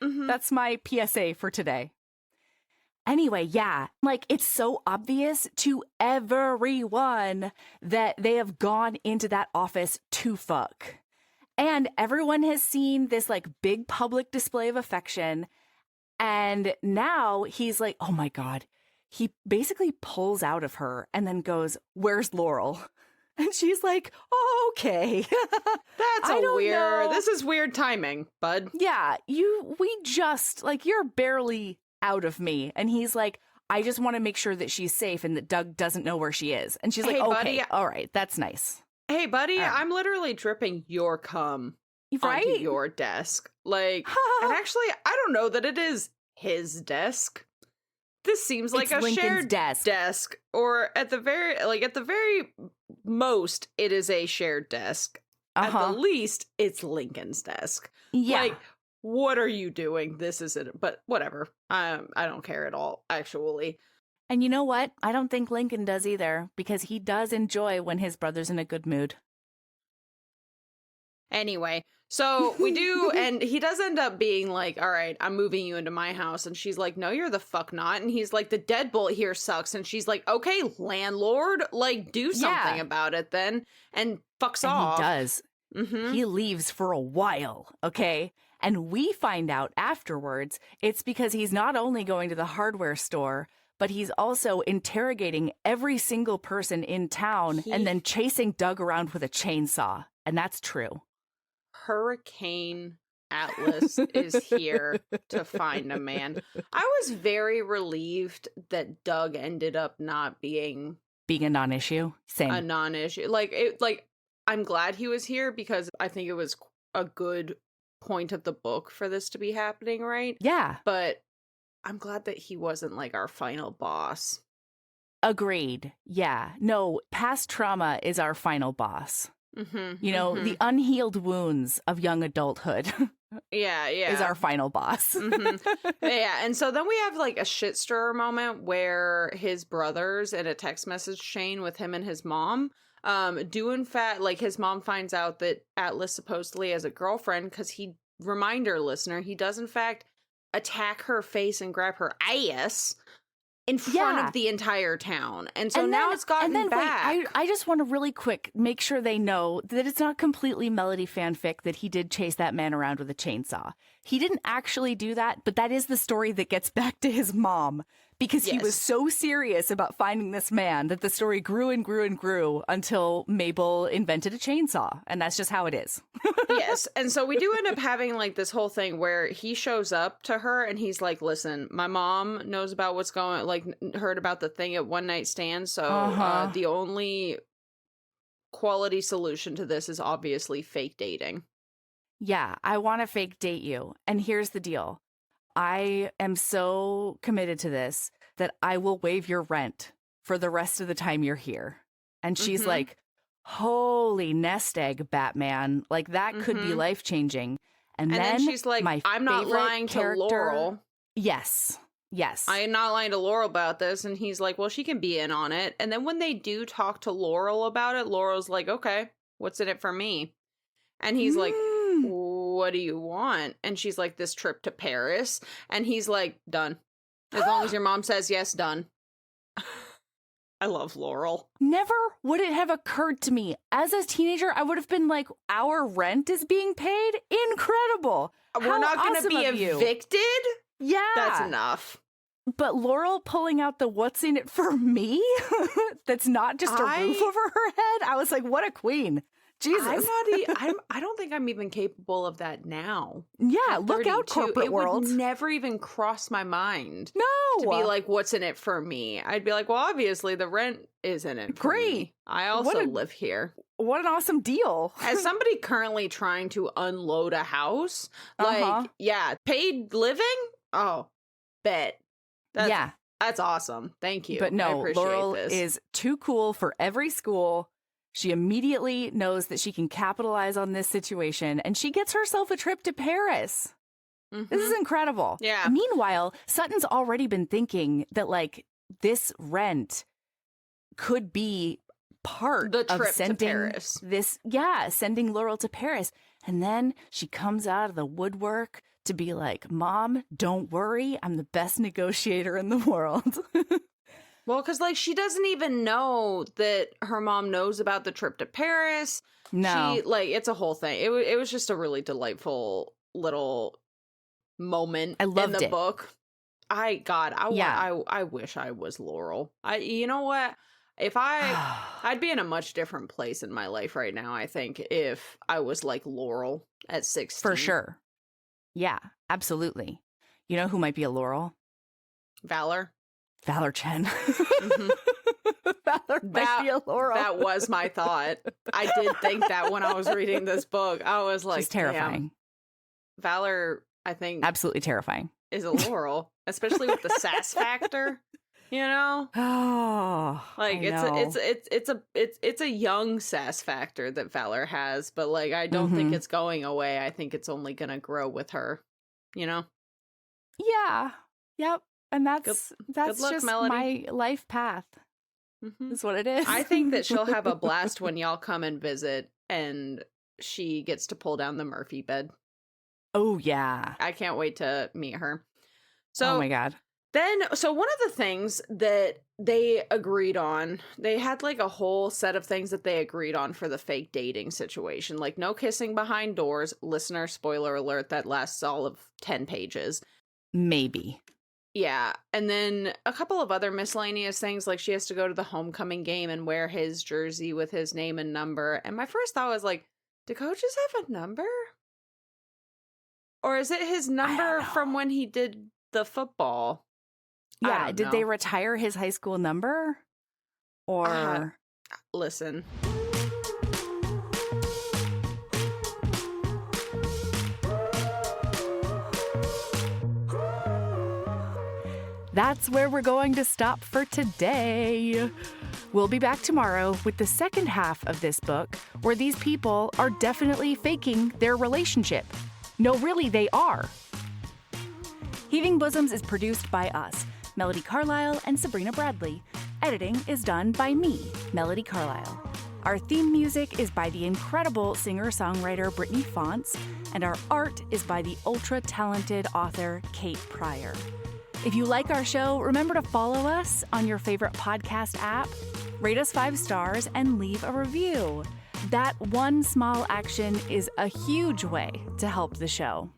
That's my PSA for today. Anyway, yeah, like it's so obvious to everyone that they have gone into that office to fuck. And everyone has seen this like big public display of affection. And now he's like, oh my God. He basically pulls out of her and then goes, where's Laurel? And she's like, oh, okay. That's I don't weird. know. This is weird timing, bud. Yeah, we just, like, you're barely out of me. And he's like, I just want to make sure that she's safe and that Doug doesn't know where she is. And she's like, Hey, okay, buddy, all right, that's nice. Hey, buddy, All right. I'm literally dripping your cum Right? onto your desk. Like, and actually, I don't know that it is his desk. This seems like It's a Lincoln's shared desk. or at the very most, it is a shared desk. At the least, it's Lincoln's desk. Yeah. Like, what are you doing? This isn't, but whatever. I don't care at all, actually. And you know what? I don't think Lincoln does either, because he does enjoy when his brother's in a good mood. Anyway, so we do, and he does end up being like, all right, I'm moving you into my house. And she's like, no, you're the fuck not. And he's like, the deadbolt here sucks. And she's like, okay, landlord, like, do something about it then. And fucks off. He does. Mm-hmm. He leaves for a while, okay? And we find out afterwards it's because he's not only going to the hardware store, but he's also interrogating every single person in town and then chasing Doug around with a chainsaw. And that's true. Hurricane Atlas is here to find a man. I was very relieved that Doug ended up not being a non-issue. Same. a non-issue. I'm glad he was here because I think it was a good point of the book for this to be happening, right? Yeah. But I'm glad that he wasn't like our final boss. Agreed. Yeah. No, past trauma is our final boss. Mm-hmm, You know, the unhealed wounds of young adulthood yeah is our final boss. Mm-hmm. Yeah, and so then we have like a shit stirrer moment where his brothers in a text message chain with him and his mom do in fact, like, his mom finds out that Atlas supposedly has a girlfriend because reminder listener, he does in fact attack her face and grab her ass in front of the entire town. And so now it's gotten back. Wait, I just want to really quick make sure they know that it's not completely Melody fanfic that he did chase that man around with a chainsaw. He didn't actually do that, but that is the story that gets back to his mom because he was so serious about finding this man that the story grew and grew and grew until Mabel invented a chainsaw. And that's just how it is. Yes. And so we do end up having like this whole thing where he shows up to her and he's like, listen, my mom knows about what's going, like, heard about the thing at One Night Stand. So the only quality solution to this is obviously fake dating. Yeah, I want to fake date you. And here's the deal. I am so committed to this that I will waive your rent for the rest of the time you're here. And she's like, holy nest egg, Batman. Like, that could be life-changing. And then she's like, I'm not lying to Laurel. Yes. I am not lying to Laurel about this. And he's like, well, she can be in on it. And then when they do talk to Laurel about it, Laurel's like, okay, what's in it for me? And he's like, what do you want? And she's like, this trip to Paris. And he's like, done. As long as your mom says yes, done. I love Laurel. Never would it have occurred to me. As a teenager, I would have been like, our rent is being paid? Incredible. We're not going to be evicted? Yeah. That's enough. But Laurel pulling out the what's in it for me? That's not just a roof over her head? I was like, what a queen. Jesus. I don't think I'm even capable of that now. Yeah, look out, corporate world. It would never even cross my mind. No. To be like, what's in it for me? I'd be like, well, obviously the rent is in it for me. I also live here. What an awesome deal. As somebody currently trying to unload a house, like, paid living? Oh, bet. That's awesome. Thank you. But no, Laurel is too cool for every school. She immediately knows that she can capitalize on this situation, and she gets herself a trip to Paris. This is incredible. Yeah. Meanwhile, Sutton's already been thinking that, like, this rent could be part the trip of sending to Paris. Sending Laurel to Paris. And then she comes out of the woodwork to be like, Mom, don't worry. I'm the best negotiator in the world. Well, because, like, she doesn't even know that her mom knows about the trip to Paris. No. It's a whole thing. It was just a really delightful little moment I loved in the it. book. I wish I was Laurel. You know what? I'd be in a much different place in my life right now, I think, if I was like Laurel at 16. For sure. Yeah, absolutely. You know who might be a Laurel? Valor. Valor Chen. Mhm. Valor might be a Laurel. That was my thought. I did think that when I was reading this book. I was like, She's terrifying. damn. Valor, I think, Absolutely terrifying. is a Laurel, especially with the sass factor. You know, Oh, like I know. it's a young sass factor that Valor has, but like I don't think it's going away. I think it's only gonna grow with her. You know. Yeah. Yep. And that's good luck, just Melody. my life path. Mhm. Is what it is. I think that she'll have a blast when y'all come and visit, and she gets to pull down the Murphy bed. Oh yeah. I can't wait to meet her. So Oh my god. So one of the things that they agreed on, they had like a whole set of things that they agreed on for the fake dating situation. Like no kissing behind doors. Listener, spoiler alert, that lasts all of 10 pages. Maybe. Yeah. And then a couple of other miscellaneous things, like she has to go to the homecoming game and wear his jersey with his name and number. And my first thought was like, do coaches have a number? Or is it his number from when he did the football? Yeah, did they know. retire his high school number? Or Listen. that's where we're going to stop for today. We'll be back tomorrow with the second half of this book, where these people are definitely faking their relationship. No, really, they are. Heaving Bosoms is produced by us, Melody Carlisle and Sabrina Bradley. Editing is done by me, Melody Carlisle. Our theme music is by the incredible singer-songwriter Brittany Fonts, and our art is by the ultra-talented author Kate Pryor. If you like our show, remember to follow us on your favorite podcast app, rate us 5 stars, and leave a review. That one small action is a huge way to help the show.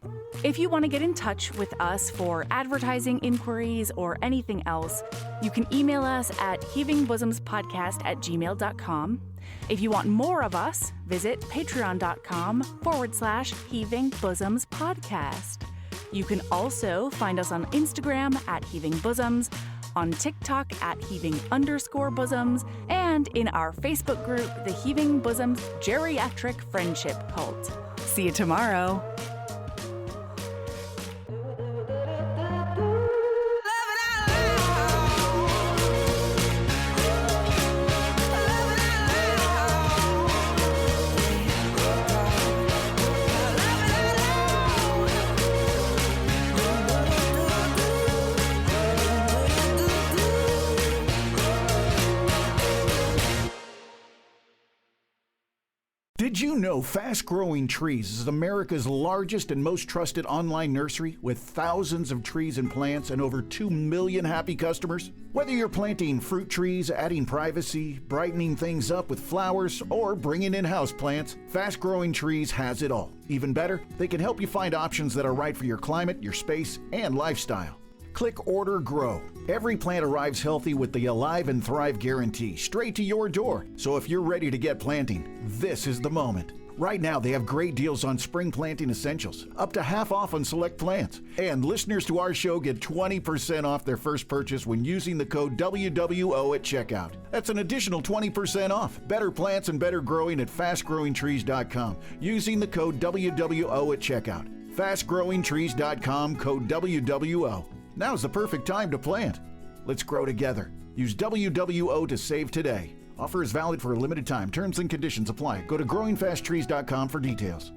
If you want to get in touch with us for advertising inquiries or anything else, you can email us at heavingbosomspodcast@gmail.com. If you want more of us, visit patreon.com/heavingbosomspodcast. You can also find us on Instagram at Heaving Bosoms, on TikTok at Heaving_Bosoms, and in our Facebook group, the Heaving Bosoms Geriatric Friendship Cult. See you tomorrow. Did you know Fast Growing Trees is America's largest and most trusted online nursery with thousands of trees and plants and over 2 million happy customers? Whether you're planting fruit trees, adding privacy, brightening things up with flowers, or bringing in houseplants, Fast Growing Trees has it all. Even better, they can help you find options that are right for your climate, your space, and lifestyle. Click Order Grow. Every plant arrives healthy with the Alive and Thrive guarantee straight to your door. So if you're ready to get planting, this is the moment. Right now, they have great deals on spring planting essentials, up to half off on select plants. And listeners to our show get 20% off their first purchase when using the code WWO at checkout. That's an additional 20% off. Better plants and better growing at fastgrowingtrees.com using the code WWO at checkout. Fastgrowingtrees.com, code WWO. Now's the perfect time to plant. Let's grow together. Use WWO to save today. Offer is valid for a limited time. Terms and conditions apply. Go to growingfasttrees.com for details.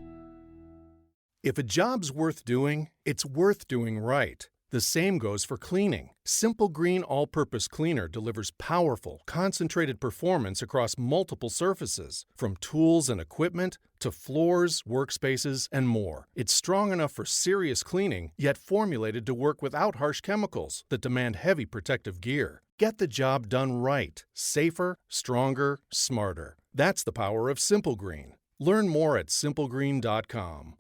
If a job's worth doing, it's worth doing right. The same goes for cleaning. Simple Green All-Purpose Cleaner delivers powerful, concentrated performance across multiple surfaces, from tools and equipment to floors, workspaces, and more. It's strong enough for serious cleaning, yet formulated to work without harsh chemicals that demand heavy protective gear. Get the job done right. Safer, stronger, smarter. That's the power of Simple Green. Learn more at simplegreen.com.